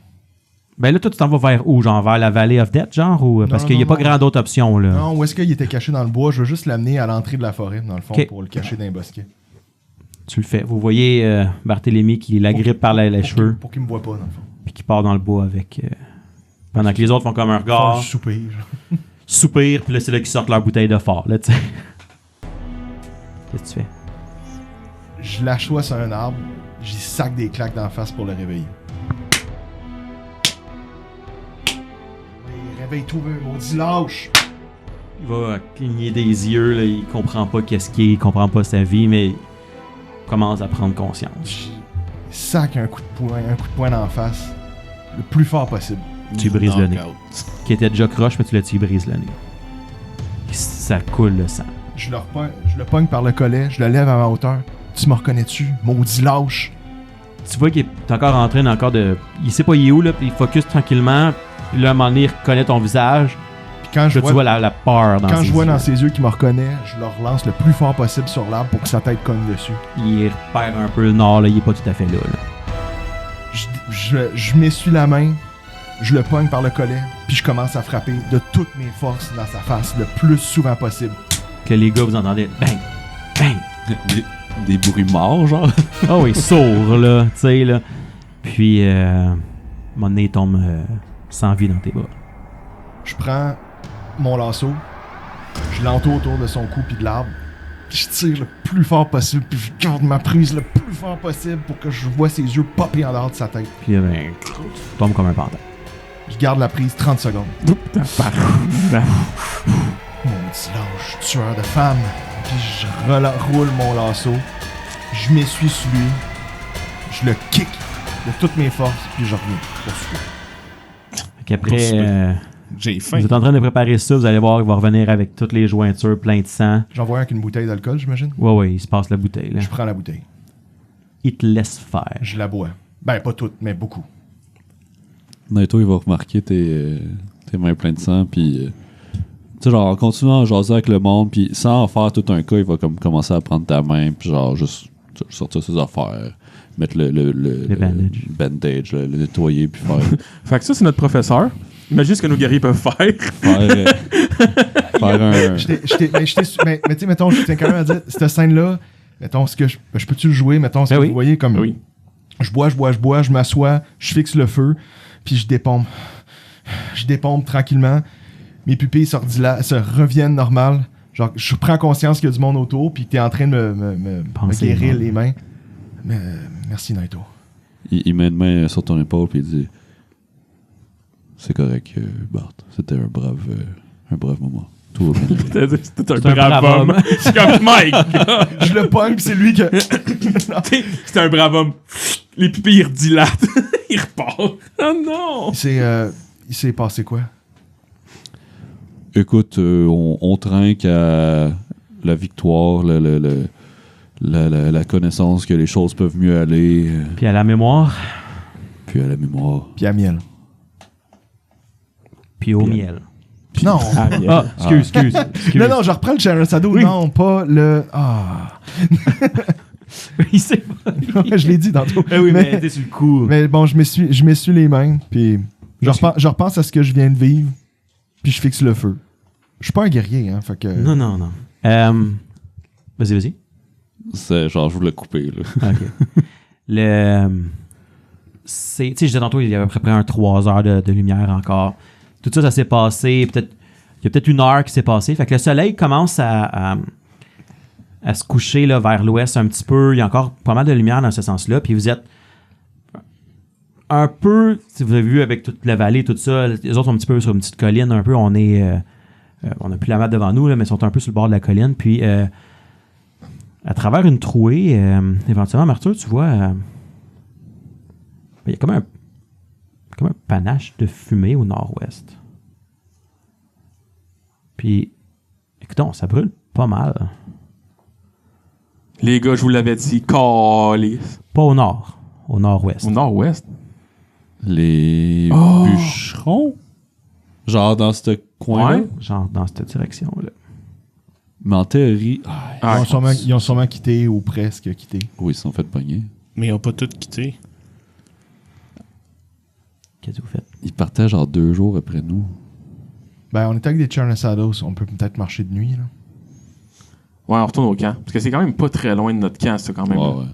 Ben là, toi, tu t'en vas vers où? Genre vers la Valley of Death, genre? Ou... Parce qu'il n'y a pas grand d'autres options, là. Non, où est-ce qu'il était caché dans le bois? Je veux juste l'amener à l'entrée de la forêt, dans le fond, Ok. pour le cacher dans un bosquet. Tu le fais. Vous voyez Barthélemy qui l'agrippe par les cheveux, Pour qu'il me voit pas, dans le fond. puis qui part dans le bois avec... pendant que les autres font comme un Faire regard, du soupir. genre. soupir, puis là, c'est là qu'ils sortent leur bouteille de fort, là, tu sais. Qu'est-ce que tu fais? Je l'assois sur un arbre, j'y sac des claques d'en face pour le réveiller. Oui, réveille-toi, maudit lâche! Il va cligner des yeux, là, il comprend pas qu'est-ce qu'il est, il comprend pas sa vie, mais il commence à prendre conscience. J'y sac un coup de poing d'en face, le plus fort possible. Tu brises le nez. Knockout. Qui était déjà croche, mais tu brises le nez. Ça coule le sang. Je le pogne par le collet, je le lève à ma hauteur. Tu me reconnais-tu, maudit lâche? Tu vois qu'il est encore en train de... Il sait pas il est où, là, puis il focus tranquillement. Puis là, à un moment donné, il reconnaît ton visage. Puis quand je Là, tu vois la peur dans quand ses je vois yeux. dans ses yeux qu'il me reconnaît, je le relance le plus fort possible sur l'arbre pour que sa tête cogne dessus. Il repère un peu le nord, là, il est pas tout à fait là. Là. Je m'essuie la main, je le pogne par le collet, puis je commence à frapper de toutes mes forces dans sa face le plus souvent possible. Que les gars, vous entendez bang, bang. Des bruits morts, genre. Ah oui, sourd, là, tu sais, là. Puis, mon nez tombe sans vie dans tes bras. Je prends mon lasso, je l'entoure autour de son cou puis de l'arbre, puis je tire le plus fort possible, puis je garde ma prise le plus fort possible pour que je vois ses yeux popper en dehors de sa tête. Puis, ben, tu tombes comme un pantin. Je garde la prise 30 secondes. Tabarnak. Mon petit lâche, tueur de femmes. Puis je roule mon lasso, je m'essuie sur lui, je le kick de toutes mes forces, puis je reviens pour souper. Fait qu'après, souper. J'ai faim. vous êtes en train de préparer ça, vous allez voir, il va revenir avec toutes les jointures pleines de sang. J'envoie avec une bouteille d'alcool, j'imagine. Ouais, il se passe la bouteille, là. Je prends la bouteille, Il te laisse faire. je la bois. Ben, pas toute, mais beaucoup. Naito, il va remarquer tes mains pleines de sang, puis tu sais, genre, en continuant à jaser avec le monde, puis sans en faire tout un cas, il va comme commencer à prendre ta main, puis genre, juste sortir ses affaires, mettre le bandage. bandage, le nettoyer, puis faire Fait que ça, c'est notre professeur. Imagine ce que nos guerriers peuvent faire. faire un... Mais tu sais, mettons, je tiens quand même à dire, cette scène-là, mettons, je peux-tu le jouer, mettons, ce Ben que oui. vous voyez, comme, Oui. je bois, je m'assois, je fixe le feu, puis je dépompe. Je dépompe tranquillement. Mes pupilles se reviennent normales. Genre, je prends conscience qu'il y a du monde autour, puis que t'es en train de me Penser, guérir non. les mains. Mais, merci, Naito. Il met une main sur ton épaule, puis il dit c'est correct, Bart. C'était un brave moment. Tout va bien aller. C'était un C'est un brave brave homme. homme. C'est comme Mike. Je le pogne, puis c'est lui que... C'était un brave homme. Les pupilles redilatent. Il repart. Oh non! Il s'est passé quoi? Écoute, on trinque à la victoire, la connaissance que les choses peuvent mieux aller, Puis à la mémoire, puis à la mémoire. Puis à miel. puis au miel. Non! Ah, excuse. Non, je reprends le Sharon Sado. Oui. Non, pas le... Ah! Il sait pas. Je l'ai dit tantôt. Eh oui, mais t'es sur le coup. Mais bon, je m'essuie les mains, puis je repense à ce que je viens de vivre, puis je fixe le feu. Je suis pas un guerrier, hein, fait que... Non. Vas-y. C'est genre, je voulais couper, là. OK. Tu sais, je disais tantôt, il y avait à peu près 3 heures de lumière encore. Tout ça s'est passé, il y a peut-être 1 heure qui s'est passée. Fait que le soleil commence à se coucher là, vers l'ouest un petit peu. Il y a encore pas mal de lumière dans ce sens-là. Puis vous êtes un peu, si vous avez vu avec toute la vallée, tout ça, les autres sont un petit peu sur une petite colline, un peu, on n'a plus la map devant nous, là, mais ils sont un peu sur le bord de la colline, puis à travers une trouée, éventuellement, Marthur, tu vois, il y a comme un panache de fumée au nord-ouest. Puis, écoutons, ça brûle pas mal. Les gars, je vous l'avais dit, calice. Pas au nord, au nord-ouest. Au nord-ouest. Les bûcherons? Genre dans ce coin-là? Ouais. Genre dans cette direction-là. Mais en théorie... Ils ont sûrement quitté ou presque quitté. Oui, ils se sont fait pogner. Mais ils ont pas tous quitté. Qu'est-ce que vous faites? Ils partaient genre 2 jours après nous. Ben, on était avec des Churnasados. On peut peut-être marcher de nuit, là. Ouais, on retourne au camp. Parce que c'est quand même pas très loin de notre camp, ça, quand même. Ouais.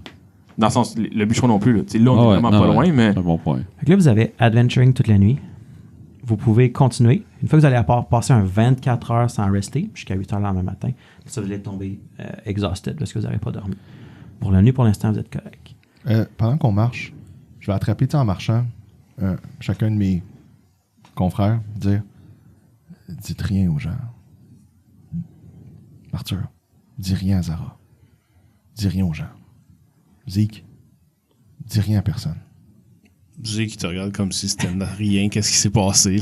Dans le sens, le bûcheron non plus. Là, là on est vraiment non, pas loin, mais... C'est un bon point. Fait que là, vous avez adventuring toute la nuit. Vous pouvez continuer. Une fois que vous allez passer un 24 heures sans rester, jusqu'à 8 heures le lendemain matin, ça, vous allez tomber exhausted parce que vous n'avez pas dormi. Pour la nuit, pour l'instant, vous êtes correct. Pendant qu'on marche, je vais attraper, en marchant, chacun de mes confrères, dire dites rien aux gens. Arthur, dis rien à Zara. Dis rien aux gens. Zeke, dis rien à personne. Zeke qui te regarde comme si c'était rien, qu'est-ce qui s'est passé?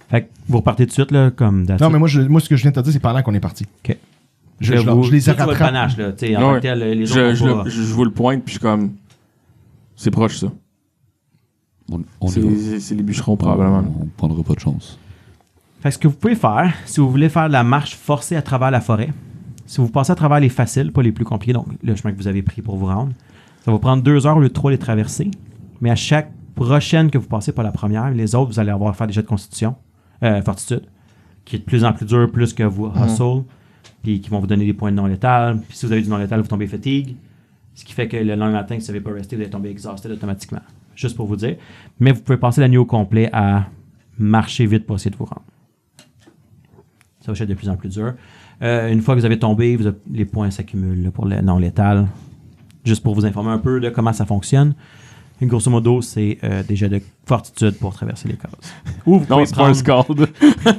Fait que vous repartez tout de suite, là, comme Non, mais moi, ce que je viens de te dire, c'est pendant qu'on est parti. OK. Je les ai rattrapés. Panache, là, tu sais, en tant que tel, les autres je vous le pointe, puis je suis comme... C'est proche, ça. On C'est les bûcherons, probablement. On prendra pas de chance. Fait que ce que vous pouvez faire, si vous voulez faire de la marche forcée à travers la forêt, si vous passez à travers les faciles, pas les plus compliqués, donc le chemin que vous avez pris pour vous rendre, ça va vous prendre 2 heures au lieu de 3 les traverser. Mais à chaque prochaine que vous passez par la première, les autres, vous allez avoir à faire des jets de constitution, fortitude, qui est de plus en plus dur, plus que vous hustle, puis qui vont vous donner des points de non-létal. Puis si vous avez du non-létal, vous tombez fatigue. Ce qui fait que le lendemain matin, si vous n'avez pas resté, vous allez tomber exhausted automatiquement. Juste pour vous dire. Mais vous pouvez passer la nuit au complet à marcher vite pour essayer de vous rendre. Ça va être de plus en plus dur. Une fois que vous avez tombé, les points s'accumulent là, pour le non-létal. Juste pour vous informer un peu de comment ça fonctionne. Et grosso modo, c'est des jets de fortitude pour traverser les cases. Ou vous Non, pouvez c'est pas un scald.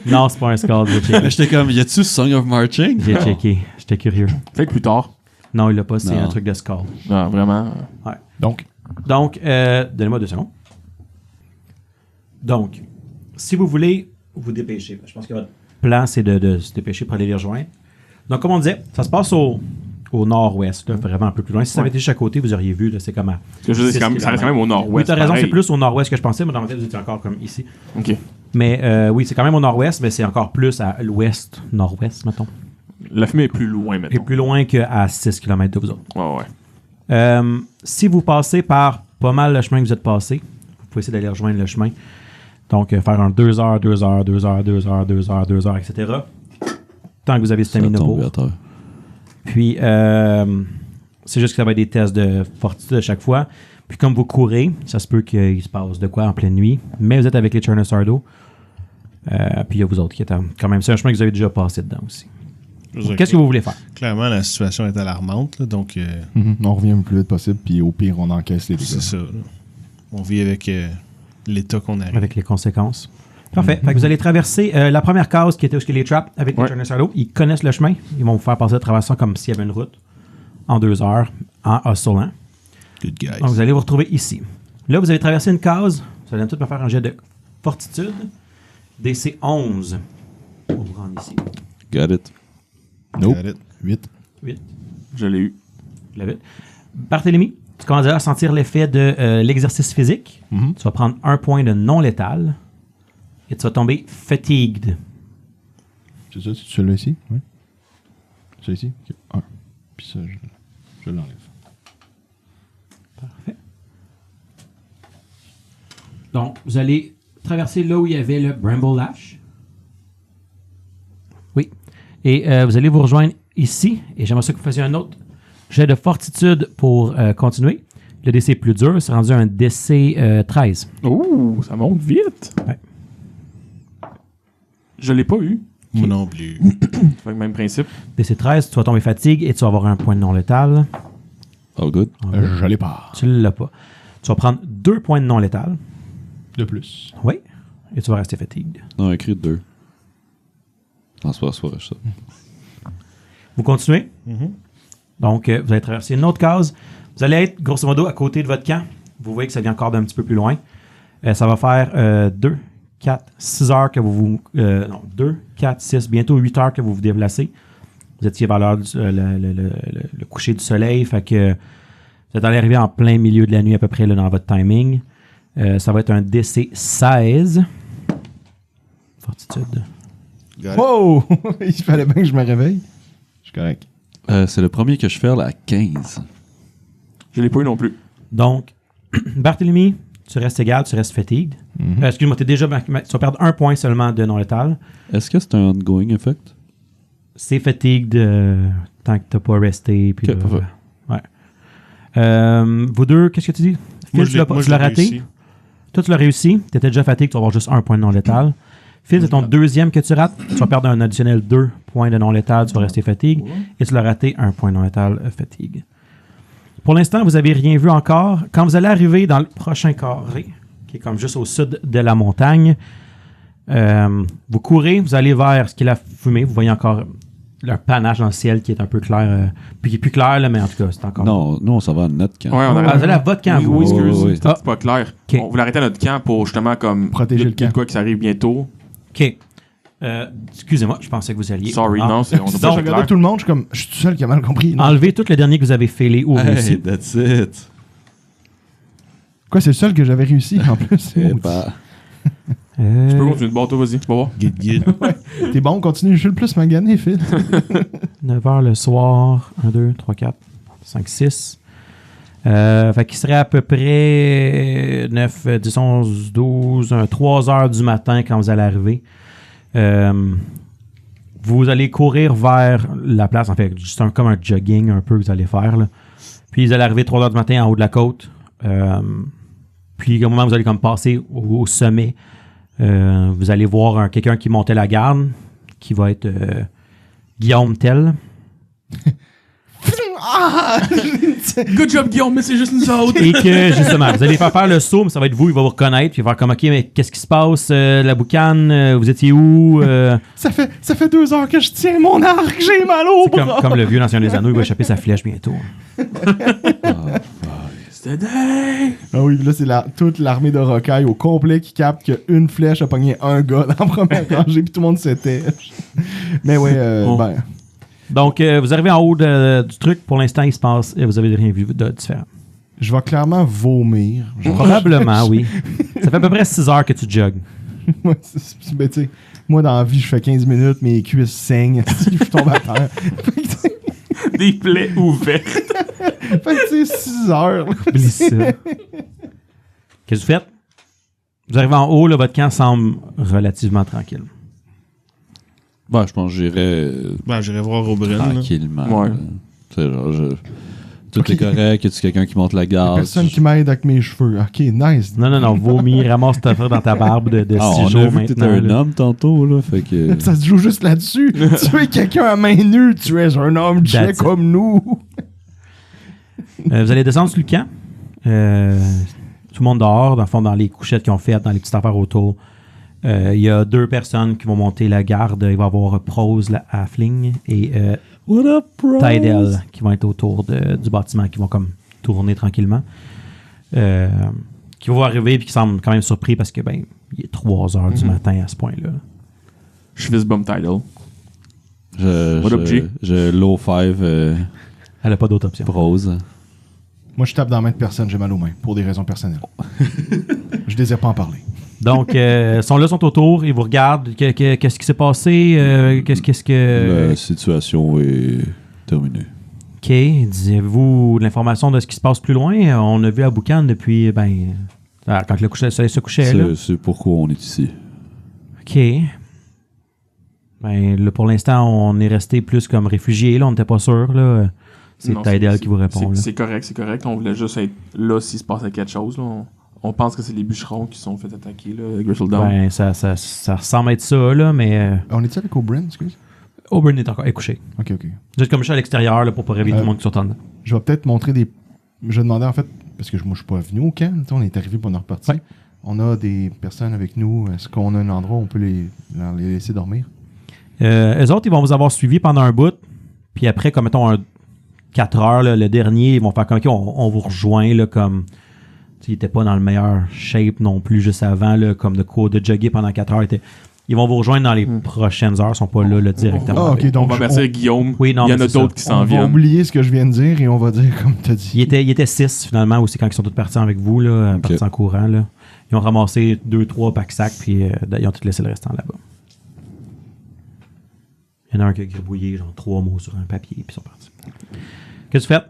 Non, c'est pas un scald. J'ai checké. J'étais comme, y a-tu Song of Marching? J'ai checké. J'étais curieux. Peut-être plus tard. Non, il l'a pas. C'est Non. un truc de scald. Non, vraiment. Ouais. Donc, Donnez-moi 2 secondes. Donc, si vous voulez vous dépêcher, je pense que votre plan, c'est de se dépêcher pour aller les rejoindre. Donc, comme on disait, ça se passe au nord-ouest, là, vraiment un peu plus loin. Si ça avait été de chaque côté, vous auriez vu, là, c'est comme à... Parce que je veux dire, ça reste quand même au nord-ouest. Oui, t'as raison, pareil. c'est plus au nord-ouest que je pensais, mais dans ma tête, vous étiez encore comme ici. OK. Mais oui, c'est quand même au nord-ouest, mais c'est encore plus à l'ouest, nord-ouest, mettons. La fumée est plus loin, Et maintenant. plus loin qu'à 6 km de vous autres. Ouais. Si vous passez par pas mal le chemin que vous êtes passé, vous pouvez essayer d'aller rejoindre le chemin. Donc, faire un 2 heures, 2 heures, 2 heures, 2 heures, 2 heures, 2 heures, etc. Tant que vous avez stamina pour. à terre. Puis, c'est juste que ça va être des tests de fortitude à chaque fois. Puis, comme vous courez, ça se peut qu'il se passe de quoi en pleine nuit. Mais vous êtes avec les Churnosardo. Puis, il y a vous autres qui êtes quand même. C'est un chemin que vous avez déjà passé dedans aussi. Qu'est-ce que vous voulez faire? Clairement, la situation est alarmante, là, donc on revient le plus vite possible, puis au pire, on encaisse les c'est dégâts. ça. Là. On vit avec l'état qu'on arrive. Avec les conséquences. Parfait. Fait que vous allez traverser la première case qui était où il y a les traps avec les Churnosardo. Ils connaissent le chemin. Ils vont vous faire passer à travers ça comme s'il y avait une route en 2 heures, en hustlant. Good guys. Donc, vous allez vous retrouver ici. Là, vous avez traversé une case. Vous allez tout me faire un jet de fortitude. DC 11. Pour vous rendre ici. Got it. Nope. Got it. 8. 8. Je l'ai eu. Vous l'avez. Barthélemy, tu commences à sentir l'effet de l'exercice physique. Mhm. Tu vas prendre 1 point de non létal. Et tu vas tomber fatigued. C'est ça, c'est celui-là ici? Oui. Celui-là ici? Ok. 1. Puis ça, je l'enlève. Parfait. Donc, vous allez traverser là où il y avait le Bramble Lash. Oui. Et vous allez vous rejoindre ici. Et j'aimerais ça que vous fassiez un autre jet de fortitude pour continuer. Le DC est plus dur. C'est rendu un DC 13. Ouh, ça monte vite. Ouais. Je l'ai pas eu. Moi non plus. Fait le même principe. DC 13, tu vas tomber fatigue et tu vas avoir un point de non létal. All good. Je l'ai pas. Tu ne l'as pas. Tu vas prendre 2 points de non létal. De plus. Oui. Et tu vas rester fatigué. Non, écrit 2. Non, c'est pas ça. Vous continuez. Donc, vous allez traverser une autre case. Vous allez être, grosso modo, à côté de votre camp. Vous voyez que ça vient encore d'un petit peu plus loin. Ça va faire 2, 4, 6 heures que vous 2, 4, 6, bientôt 8 heures que vous vous déplacez. Vous étiez vers l'heure le coucher du soleil. Fait que vous êtes arrivé en plein milieu de la nuit à peu près là, dans votre timing. Ça va être un DC 16. Fortitude. Wow! Il fallait bien que je me réveille. Je suis correct. C'est le premier que je fais là, à 15. Je l'ai pas eu non plus. Donc, Barthélemy, tu restes égal, tu restes fatigued. Excuse-moi, tu vas perdre 1 point seulement de non létal. Est-ce que c'est un ongoing effect? C'est fatigued tant que tu n'as pas resté. Puis Ok, parfait. ouais. Vous deux, qu'est-ce que tu dis? Phil, tu l'as raté. réussi. Toi, tu l'as réussi. Tu étais déjà fatigué, tu vas avoir juste 1 point de non létal. Phil, c'est ton deuxième que tu rates. Tu vas perdre un additionnel 2 points de non létal, tu vas rester fatigue. Et tu l'as raté 1 point de non létal fatigue. Pour l'instant, vous n'avez rien vu encore. Quand vous allez arriver dans le prochain carré, qui est comme juste au sud de la montagne, vous courez, vous allez vers ce qui est la fumée. Vous voyez encore un panache dans le ciel qui est un peu clair. Puis qui est plus clair, là, mais en tout cas, c'est encore... Non, nous, on s'en va à notre camp. Ouais, on Vous arrête. allez à votre camp, Oui, vous. oui, excuse. oui. C'est pas clair. Ok. On voulait arrêter à notre camp pour justement comme Protéger le camp. quoi que ça arrive bientôt. OK. Excusez-moi, je pensais que vous alliez... Sorry, Ah. non, c'est on a Je pas fait regardais clair. tout le monde, je suis comme, je suis tout seul qui a mal compris. Non. Enlevez tout le dernier que vous avez failé ou Hey, réussi. that's it. Quoi, c'est le seul que j'avais réussi en plus. Eh bah, Tu peux continuer de boire, toi, vas-y. Tu vas voir. T'es bon, continue, je suis le plus magané, Phil. 9h le soir. 1, 2, 3, 4, 5, 6. Fait qu'il serait à peu près 9, 10, 11, 12, 3 heures du matin quand vous allez arriver. Vous allez courir vers la place. En fait, juste comme un jogging un peu que vous allez faire. Là. Puis vous allez arriver 3 heures du matin en haut de la côte. Puis au moment où vous allez comme passer au sommet, vous allez voir quelqu'un qui montait la garde, qui va être Guillaume Tell. Good job, Guillaume, mais c'est juste nous autres. Et que, justement, vous allez faire le saut, mais ça va être vous, il va vous reconnaître, puis il va faire comme, OK, mais qu'est-ce qui se passe? La boucane, vous étiez où? Ça fait 2 heures que je tiens mon arc, j'ai mal au C'est bras. comme le vieux l'ancien des anneaux, il va échapper sa flèche bientôt. C'était dingue. Ah oui, là, c'est toute l'armée de rocailles au complet qui capte qu'une flèche a pogné un gars dans la première rangée, puis tout le monde s'était. Mais ouais, Oh. ben, Donc, vous arrivez en haut du truc, pour l'instant, il se passe, vous avez rien vu de différent. je vais clairement vomir. Probablement, oui. Ça fait à peu près 6 heures que tu jogues. Ouais, ben, tu sais, moi, dans la vie, je fais 15 minutes, mes cuisses saignent, je tombe à terre. Des plaies ouvertes. Fait que, tu sais, 6 heures. là. Oublie ça. Qu'est-ce que vous faites? Vous arrivez en haut, là, votre camp semble relativement tranquille. je pense que j'irais Ben, j'irai voir Oberyn. là. tranquillement. Ouais. là. Tu sais, genre, tout Ok. est correct. Y a-tu quelqu'un qui monte la garde? Personne qui m'aide avec mes cheveux. Ok, nice. Non, vomi, ramasse ta affaire dans ta barbe de 6 on jours a vu que t'étais maintenant. un là. homme tantôt, là. Fait que. Ça se joue juste là-dessus. Tu es quelqu'un à main nue, tu es un homme jet That's it. comme nous. Vous allez descendre sur le camp. Tout le monde dehors, dans le fond, dans les couchettes qu'ils ont faites, dans les petites affaires autour. Il y a 2 personnes qui vont monter la garde. Il va y avoir Prose, la halfling, et What up, bro? Tydel qui vont être autour du bâtiment, qui vont comme tourner tranquillement. Qui vont arriver et qui semblent quand même surpris parce que, ben, il est 3 heures du matin à ce point-là. Je fais ce bum title. What up, Je, G? je low 5 Elle n'a pas d'autre option. prose. Moi, je tape dans la main de personne, j'ai mal aux mains, pour des raisons personnelles. Je désire pas en parler. Donc, sont là, sont autour, ils vous regardent. Qu'est-ce qui s'est passé? Qu'est-ce que... La situation est terminée. OK. Avez-vous de l'information de ce qui se passe plus loin? On a vu la boucane depuis, quand le soleil se couchait, là. C'est pourquoi on est ici. OK. Ben, là, pour l'instant, on est resté plus comme réfugiés, là. On n'était pas sûr, là. C'est Non, Tydel qui vous répond, là. C'est correct. On voulait juste être là s'il se passait quelque chose. Là. On pense que c'est les bûcherons qui se sont fait attaquer, là, Gristledown. Ben, ça ressemble être ça, là, mais... On est-tu avec Oberyn, excuse? Auburn est encore couché. Ok. Juste comme je suis à l'extérieur, là, pour pas réveiller tout le monde qui sont en dedans. Je vais peut-être montrer des... Je demandais en fait, parce que moi, je suis pas venu au camp, tu sais, on est arrivé pour nous repartir. Ouais. On a des personnes avec nous. Est-ce qu'on a un endroit où on peut les laisser dormir? Eux autres, ils vont vous avoir suivi pendant un bout. Puis après, comme mettons 4 heures, là, le dernier, ils vont faire comme OK, on vous rejoint là, comme. Ils n'étaient pas dans le meilleur shape non plus juste avant, là, comme de jogger pendant 4 heures. Ils vont vous rejoindre dans les prochaines heures, ils ne sont pas là directement. Ah, ok, donc on va avertir Guillaume. Oui, non, il y en mais a c'est d'autres qui on s'en va viennent. oublier ce que je viens de dire et on va dire comme tu as dit. Il était 6 finalement aussi quand ils sont tous partis avec vous, là, partis en courant. Là. Ils ont ramassé 2-3 pack-sacs puis ils ont tout laissé le restant là-bas. Il y en a un qui a gribouillé genre 3 mots sur un papier puis ils sont partis. Qu'est-ce que tu fais?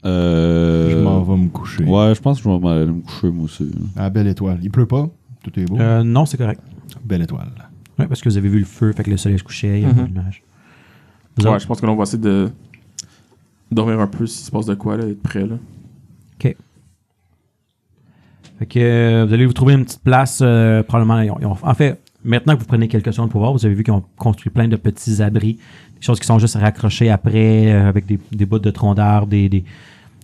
Je m'en vais me coucher. Ouais, je pense que je vais aller me coucher moi aussi. Ah, belle étoile. Il pleut pas. Tout est beau. Non, c'est correct. Belle étoile. Oui, parce que vous avez vu le feu, fait que le soleil se couchait, il y a pas de nuages. Vous Ouais, autres? je pense que là, on va essayer de dormir un peu s'il se passe de quoi, là, être prêt. Là. OK. Fait que vous allez vous trouver une petite place, probablement. En fait, maintenant que vous prenez quelques secondes pour voir, vous avez vu qu'ils ont construit plein de petits abris, des choses qui sont juste raccrochées après, avec des bouts de troncs d'arbres,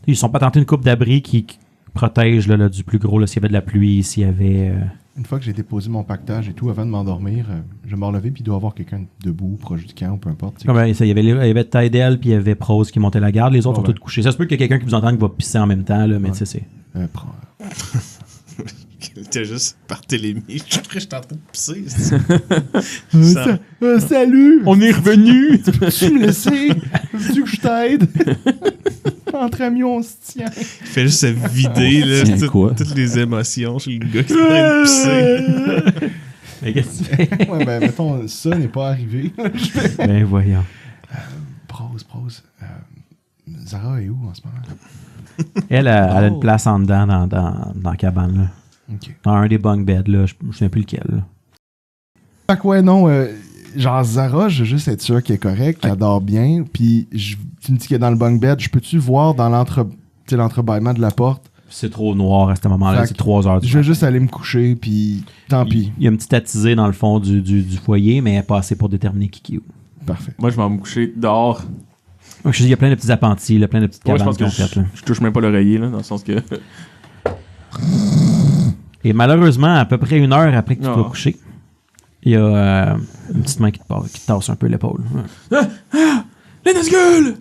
ils sont pas tentés une coupe d'abris qui protègent là, du plus gros, là, s'il y avait de la pluie, s'il y avait... Une fois que j'ai déposé mon pactage et tout, avant de m'endormir, je vais me relever puis il doit y avoir quelqu'un debout, proche du camp ou peu importe. Comme, il y avait Tydell puis il y avait Prose qui montait la garde, les autres sont tous couchés. Ça se peut qu'il y ait quelqu'un qui vous entende qui va pisser en même temps, là, mais tu sais, c'est... T'es juste par télémie. Je crois que j'étais en train de pisser. Salut! On est revenu! Peux-tu me laisser? Veux-tu que je t'aide? Entre amis, on se tient. Il fait juste se vider là, Tiens, quoi? toutes les émotions chez le gars qui est en train de pisser. Mais qu'est-ce que tu fais? Ouais, ben, mettons, ça n'est pas arrivé. Ben voyons. Prose. Zara est où en ce moment? Elle a une place en dedans dans la cabane, là. Ok. Dans un des bunk beds, là. Je ne sais plus lequel, là. Fait que ouais, non, genre Zara, je veux juste être sûr qu'elle est correcte, qu'elle dort bien, puis tu me dis qu'elle est dans le bunk bed, je peux-tu voir dans l'entrebâillement de la porte? C'est trop noir à ce moment-là, Fait c'est que 3 heures. Je vais juste aller me coucher, puis tant pis. Il y a une petite attisée dans le fond du foyer, mais pas assez pour déterminer qui est où. Parfait. Moi, je vais me coucher dehors. Donc, je dis, il y a plein de petits appentis, là, plein de petites Ouais, je cabanes pense qui que ont faites, là. je touche même pas l'oreiller, là, dans le sens que... Et malheureusement, à peu près 1 heure après que tu Ah. sois couché, il y a une petite main qui te tasse un peu l'épaule. Les Nazgûl!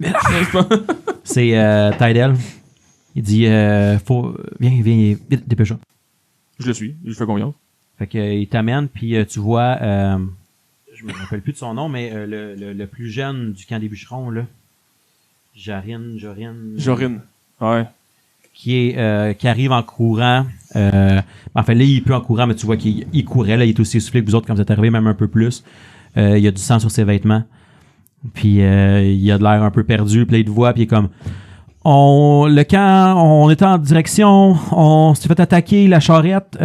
C'est Tydell. Il dit viens, vite, dépêche-toi. Je le suis, je fais confiance. Fait que il t'amène, puis tu vois, je me rappelle plus de son nom, mais le plus jeune du camp des bûcherons, là. Jorin. Ouais. Qui arrive en courant. En fait, là, il est plus en courant, mais tu vois qu'il courait. Là, il est aussi essoufflé que vous autres quand vous êtes arrivés, même un peu plus. Il y a du sang sur ses vêtements. Puis il a de l'air un peu perdu. Puis là, il te voit, puis il est comme... Le camp, on était en direction, on s'est fait attaquer, la charrette.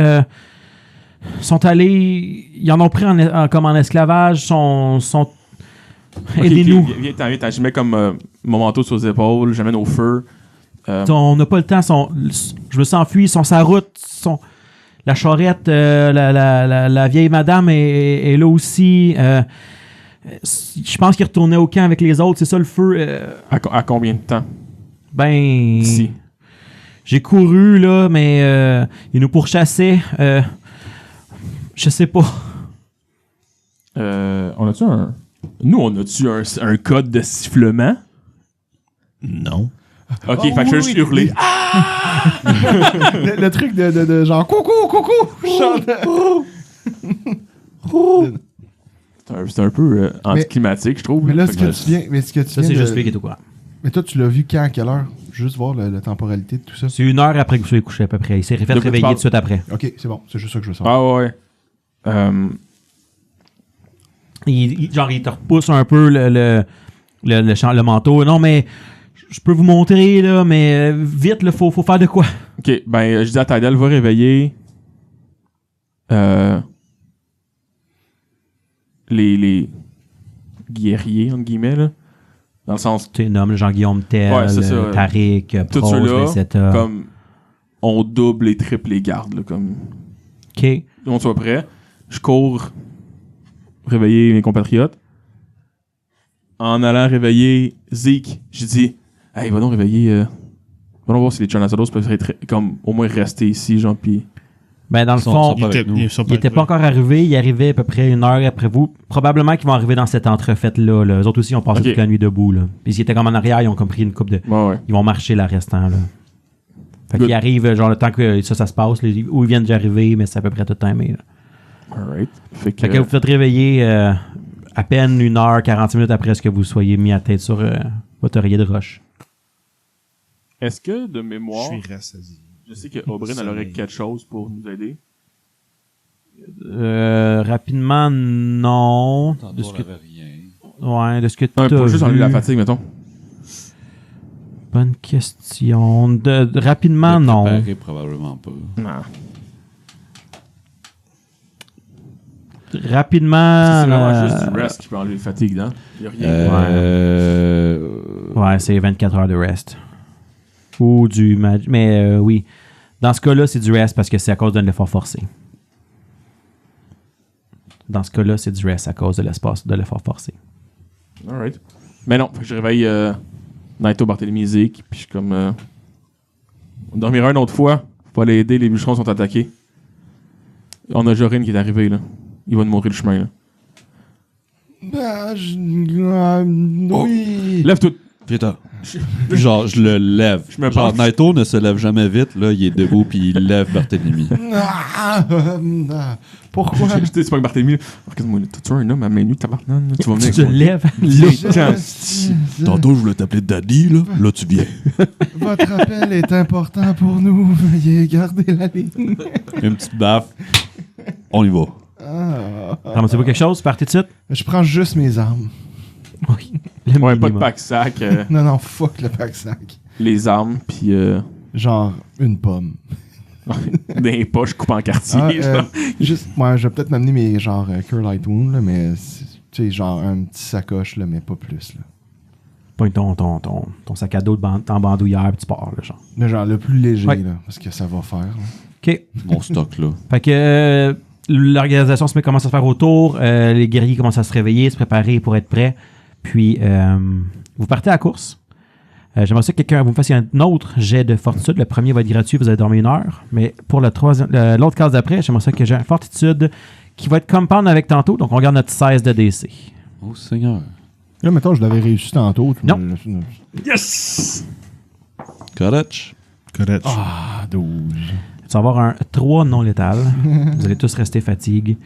Sont allés... Ils en ont pris comme en esclavage. Sont aidez-nous. Okay, viens, je mets comme mon manteau sur les épaules, j'amène au feu. On n'a pas le temps. Je me s'enfuis. Ils sont sur la route. La charrette, la vieille madame est là aussi. Je pense qu'il retournait au camp avec les autres. C'est ça le feu. À combien de temps? Ben. Ici. J'ai couru, là, mais ils nous pourchassaient. Je sais pas. On a-tu un. Nous, on a-tu un code de sifflement? Non. Ok, Oh, fait que je vais juste hurler. le truc de genre coucou! C'est un peu anticlimatique, je trouve. Mais là, Fait ce que que tu viens. Mais ce que tu Ça, viens c'est de- juste lui qui est au courant. Mais toi, tu l'as vu quand, à quelle heure? Juste voir la temporalité de tout ça. C'est 1 heure après que vous soyez couché, à peu près. Il s'est fait De quoi tu réveiller parles? tout de suite après. Ok, c'est bon. C'est juste ça que je veux savoir. Ah ouais. Il te repousse un peu le manteau. Non, mais je peux vous montrer, là, mais vite, il faut faire de quoi. Ok, ben, je dis à Tydell, va réveiller les guerriers, entre guillemets, là. Dans le sens, Tu nommes Jean-Guillaume Tell, Ouais, c'est ça. Tariq, tous Prose, ceux-là, Veceta. comme, on double et triple les gardes, là, comme, OK. on soit prêt. Je cours réveiller mes compatriotes. En allant réveiller Zeke, j'ai dit, hey, va donc réveiller, va donc voir si les Chanasados peuvent être, comme, au moins rester ici, genre, pis Ben, dans le Ils sont fond, pas avec nous. Ils sont il n'était pas arrivés. encore arrivé. Il arrivait à peu près 1 heure après vous. Probablement qu'ils vont arriver dans cette entrefaite-là. Là. Eux autres aussi ont passé Ok. toute la nuit debout. Là. Puis s'ils étaient comme en arrière, ils ont compris une coupe de... Ouais. Ils vont marcher le restant. Là. Fait Good. qu'ils arrivent, genre, le temps que ça se passe, là, où ils viennent d'arriver, mais c'est à peu près tout timé. Là. Alright. Fait Fait que vous faites réveiller à peine 1 heure, 40 minutes après ce que vous soyez mis à tête sur votre oreiller de roche. Est-ce que, de mémoire, Je suis rassasié. je sais que Oberyn elle aurait quelque chose pour nous aider? Rapidement, non. Tantôt, De ce on que, avait rien. ouais, de ce que tu Ouais, pour juste enlever la fatigue, mettons. Bonne question. Rapidement, Le non. préparer, probablement pas. Non. Rapidement. C'est vraiment euh, juste du rest qui peut enlever la fatigue, non? Il y a rien. Ouais, c'est 24 heures de rest. Ou du magic. Mais oui. Dans ce cas-là, c'est du rest parce que c'est à cause d'un effort forcé. Dans ce cas-là, c'est du rest à cause de l'espace de l'effort forcé. Alright. Mais non, fait que je réveille Naito, Barthélemy, Zeke, puis je suis comme... on dormira une autre fois. Faut pas aller aider, les bûcherons sont attaqués. On a Jorine qui est arrivé, là. Il va nous montrer le chemin, là. Oui. Lève tout. Vite, genre, je le lève. Je me Genre, penche. Naito ne se lève jamais vite. Là, il est debout puis il lève Barthélemy. Pourquoi? Je sais, c'est pas que Barthélemy. Regarde-moi, là, t'as-tu un homme à main nue, tabarnak? Tu vas venir Tu te avec moi. lèves. Tantôt, je voulais t'appeler Daddy, là. Là, tu viens. Votre appel est important pour nous. Veuillez garder la ligne. Une petite baffe. On y va. Ramassez-vous quelque chose? Partez de suite? Je prends juste mes armes. Oui. Le Ouais, pas de minimum. pack-sac, Non, fuck le pack-sac. les armes, puis Genre, une pomme. des poches coupées en quartier. genre. Juste, moi, je vais peut-être m'amener mes, genre, Cure Light Wound, là, mais, tu sais, genre, un petit sacoche, là, mais pas plus, là. Pogne ton sac à dos en bandoulière, puis tu pars, là, genre. Mais genre, le plus léger, Ouais. là, parce que ça va faire, là. OK. Mon stock, là. Fait que l'organisation commence à se faire autour, les guerriers commencent à se réveiller, se préparer pour être prêts. Puis, vous partez à la course. J'aimerais ça que quelqu'un vous me fasse un autre jet de fortitude. Le premier va être gratuit, vous allez dormir 1 heure. Mais pour l'autre case d'après, j'aimerais ça que j'ai un fortitude qui va être compound avec tantôt. Donc, on garde notre 16 de DC. Oh, Seigneur. Là, mettons, je l'avais réussi tantôt. Non. Yes! Correct. Ah, 12. Tu vas avoir un 3 non létal. Vous allez tous rester fatigués.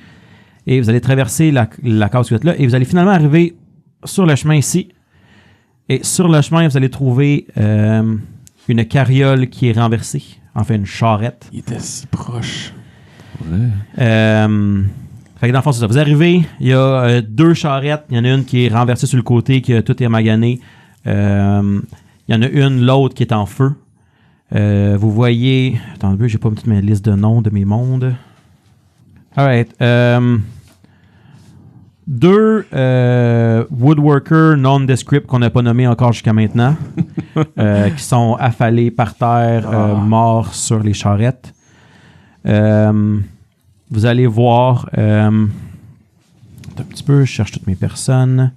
Et vous allez traverser la case là et vous allez finalement arriver sur le chemin ici. Et sur le chemin, vous allez trouver une carriole qui est renversée. Enfin, une charrette. Il était si proche. Ouais. Fait que dans le fond, c'est ça. Vous arrivez, il y a 2 charrettes. Il y en a une qui est renversée sur le côté, qui tout est magané. Il y en a une, l'autre qui est en feu. Vous voyez... Attendez, j'ai pas toute ma liste de noms de mes mondes. Alright. 2 woodworkers nondescript qu'on n'a pas nommés encore jusqu'à maintenant, qui sont affalés par terre, morts sur les charrettes. Vous allez voir... un petit peu, je cherche toutes mes personnes.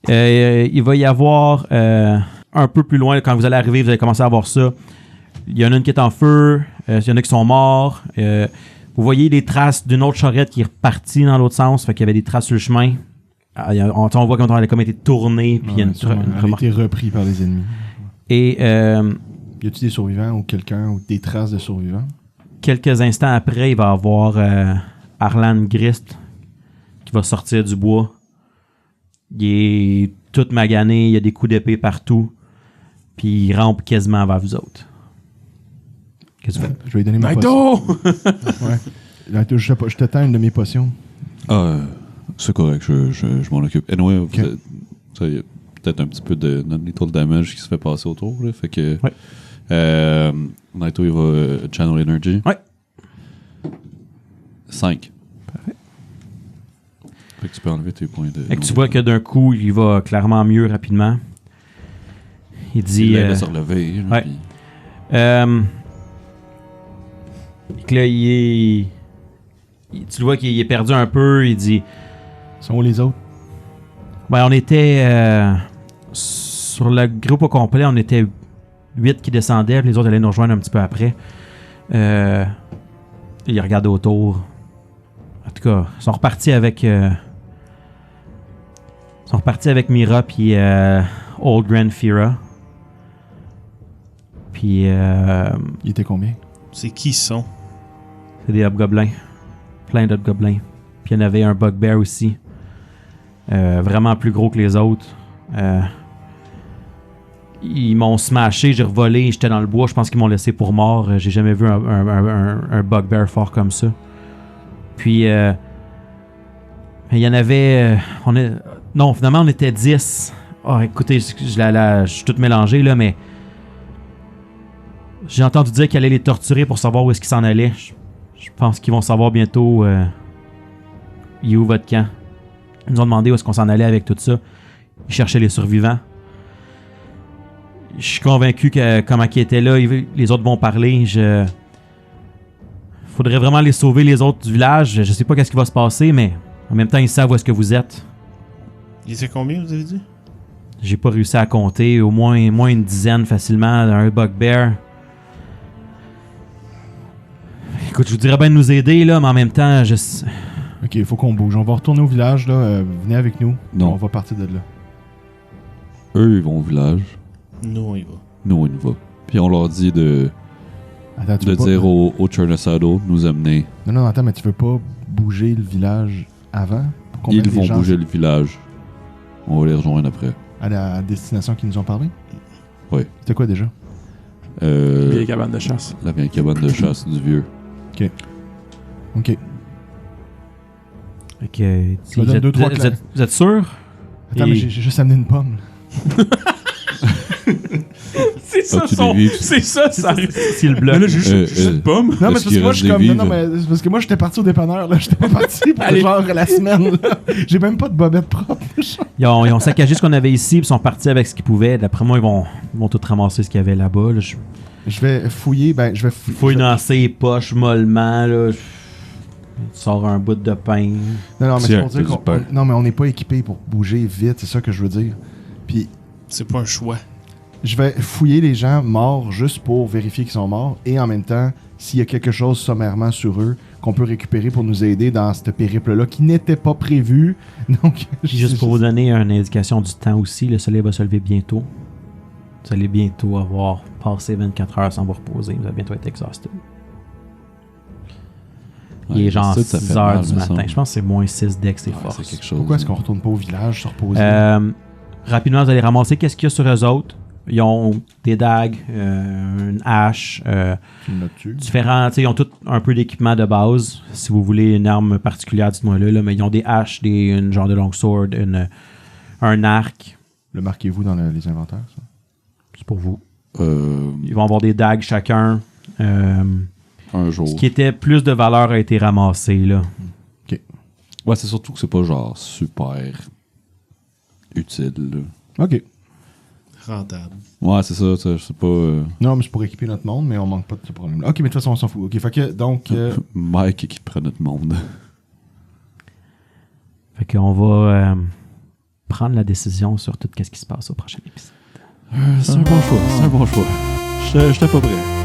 Il va y avoir un peu plus loin, quand vous allez arriver, vous allez commencer à voir ça. Il y en a une qui est en feu, il y en a qui sont morts. Vous voyez des traces d'une autre charrette qui est repartie dans l'autre sens, fait qu'il y avait des traces sur le chemin. On voit comment elle a comme été tournée, puis il y a une Elle a été repris par les ennemis. Et Y a-t-il des survivants ou quelqu'un ou des traces de survivants? quelques instants après, il va y avoir Arlan Grist qui va sortir du bois. Il est tout magané, il y a des coups d'épée partout, puis il rampe quasiment vers vous autres. Qu'est-ce que tu fais? Je vais lui donner ma potion. Naito! Ouais. Naito, je te tends une de mes potions. Ah, c'est correct, je m'en occupe. Anyway, Ok. il y a peut-être un petit peu de non-lethal damage qui se fait passer autour. Là, fait que. Ouais. Naito, il va Channel Energy. Ouais. 5. Parfait. Fait que tu peux enlever tes points de. Fait que tu vois que d'un coup, il va clairement mieux rapidement. Il dit... Il l'aide à se relever. là, ouais. puis- que là, tu le vois qu'il est perdu un peu. Il dit... Sont où les autres? Ben, on était... sur le groupe au complet, on était 8 qui descendaient. Les autres allaient nous rejoindre un petit peu après. ils regardent autour. En tout cas, ils sont repartis avec Mira puis Old Grand Fira. Puis Il était combien? C'est qui ils sont? c'est des hobgoblins. Plein d'hobgoblins. Puis il y en avait un bugbear aussi. Vraiment plus gros que les autres. Ils m'ont smashé, j'ai revolé, j'étais dans le bois, je pense qu'ils m'ont laissé pour mort. J'ai jamais vu un bugbear fort comme ça. Puis il y en avait... non, finalement on était 10. Oh, écoutez, je suis tout mélangé là, mais... J'ai entendu dire qu'ils allaient les torturer pour savoir où est-ce qu'ils s'en allaient. Je pense qu'ils vont savoir bientôt il est où votre camp. Ils nous ont demandé où est-ce qu'on s'en allait avec tout ça. Ils cherchaient les survivants. Je suis convaincu que comment ils étaient là, les autres vont parler. Faudrait vraiment les sauver, les autres du village. Je sais pas qu'est-ce qui va se passer, mais en même temps, ils savent où est-ce que vous êtes. Il était combien, vous avez dit? J'ai pas réussi à compter. Au moins une dizaine facilement. Un bugbear. Écoute, je vous dirais bien de nous aider, là, mais en même temps, Ok, il faut qu'on bouge. On va retourner au village, là. Venez avec nous. Non. On va partir de là. Eux, ils vont au village. Nous, on y va. Nous, on y va. Puis on leur dit de Attends, tu de veux pas... dire au Chernasado nous amener. Non, attends, mais tu veux pas bouger le village avant? Pour qu'on mette Ils les vont gens bouger le village. On va les rejoindre après. à la destination qu'ils nous ont parlé? Oui. C'était quoi déjà? Vieille cabane de chasse. La vieille cabane de chasse du vieux. Ok. Ok. me donnes deux, trois claques. Vous êtes sûr? Attends, mais j'ai juste amené une pomme. C'est ça, As-tu son... des vies? C'est ça, ça. C'est le bloc. Mais là, j'ai juste une pomme. Non, mais Est-ce c'est parce que moi, je qu'il suis comme. reste Non, des mais c'est parce que moi, j'étais parti au dépanneur, là. J'étais pas parti pour Allez. genre la semaine, là. J'ai même pas de bobette propre. Ils ont saccagé ce qu'on avait ici, puis sont partis avec ce qu'ils pouvaient. D'après moi, ils vont tout ramasser ce qu'il y avait là-bas. Là. Je vais fouiller, Fouille dans ses poches mollement. Là. Sors un bout de pain. Non, mais c'est Tiens, pour dire t'as du qu'on. pain. Non, mais on n'est pas équipé pour bouger vite, c'est ça que je veux dire. Puis, C'est pas un choix. je vais fouiller les gens morts juste pour vérifier qu'ils sont morts et en même temps, s'il y a quelque chose sommairement sur eux qu'on peut récupérer pour nous aider dans ce périple-là qui n'était pas prévu. Donc, Juste pour vous donner une indication du temps aussi, le soleil va se lever bientôt. Vous allez bientôt avoir passé 24 heures sans vous reposer. Vous allez bientôt être exhausté. Il est genre 6 heures du matin. Je pense que c'est moins 6 dès que c'est fort. C'est quelque chose. Pourquoi est-ce qu'on retourne pas au village se reposer? Rapidement, vous allez ramasser qu'est-ce qu'il y a sur eux autres. Ils ont des dagues, une hache, Tu me notes-tu? différents. Ils ont tout un peu d'équipement de base. Si vous voulez une arme particulière, dites-moi là, mais ils ont des haches, une genre de longsword, un arc. Le marquez-vous dans les inventaires, ça? C'est pour vous. Euh, Ils vont avoir des dagues chacun. un jour. Ce qui était plus de valeur a été ramassé, là. Ouais, c'est surtout que c'est pas genre super utile. Là. Ok. Rentable. Ouais, c'est ça. C'est pas. Non, mais c'est pour équiper notre monde, mais on manque pas de ce problème-là. Ok, mais de toute façon, on s'en fout. Ok, fait que, donc... Mike qui prend notre monde. Fait qu'on va prendre la décision sur tout ce qui se passe au prochain épisode. C'est un bon choix. C'est un bon choix. J'étais pas prêt.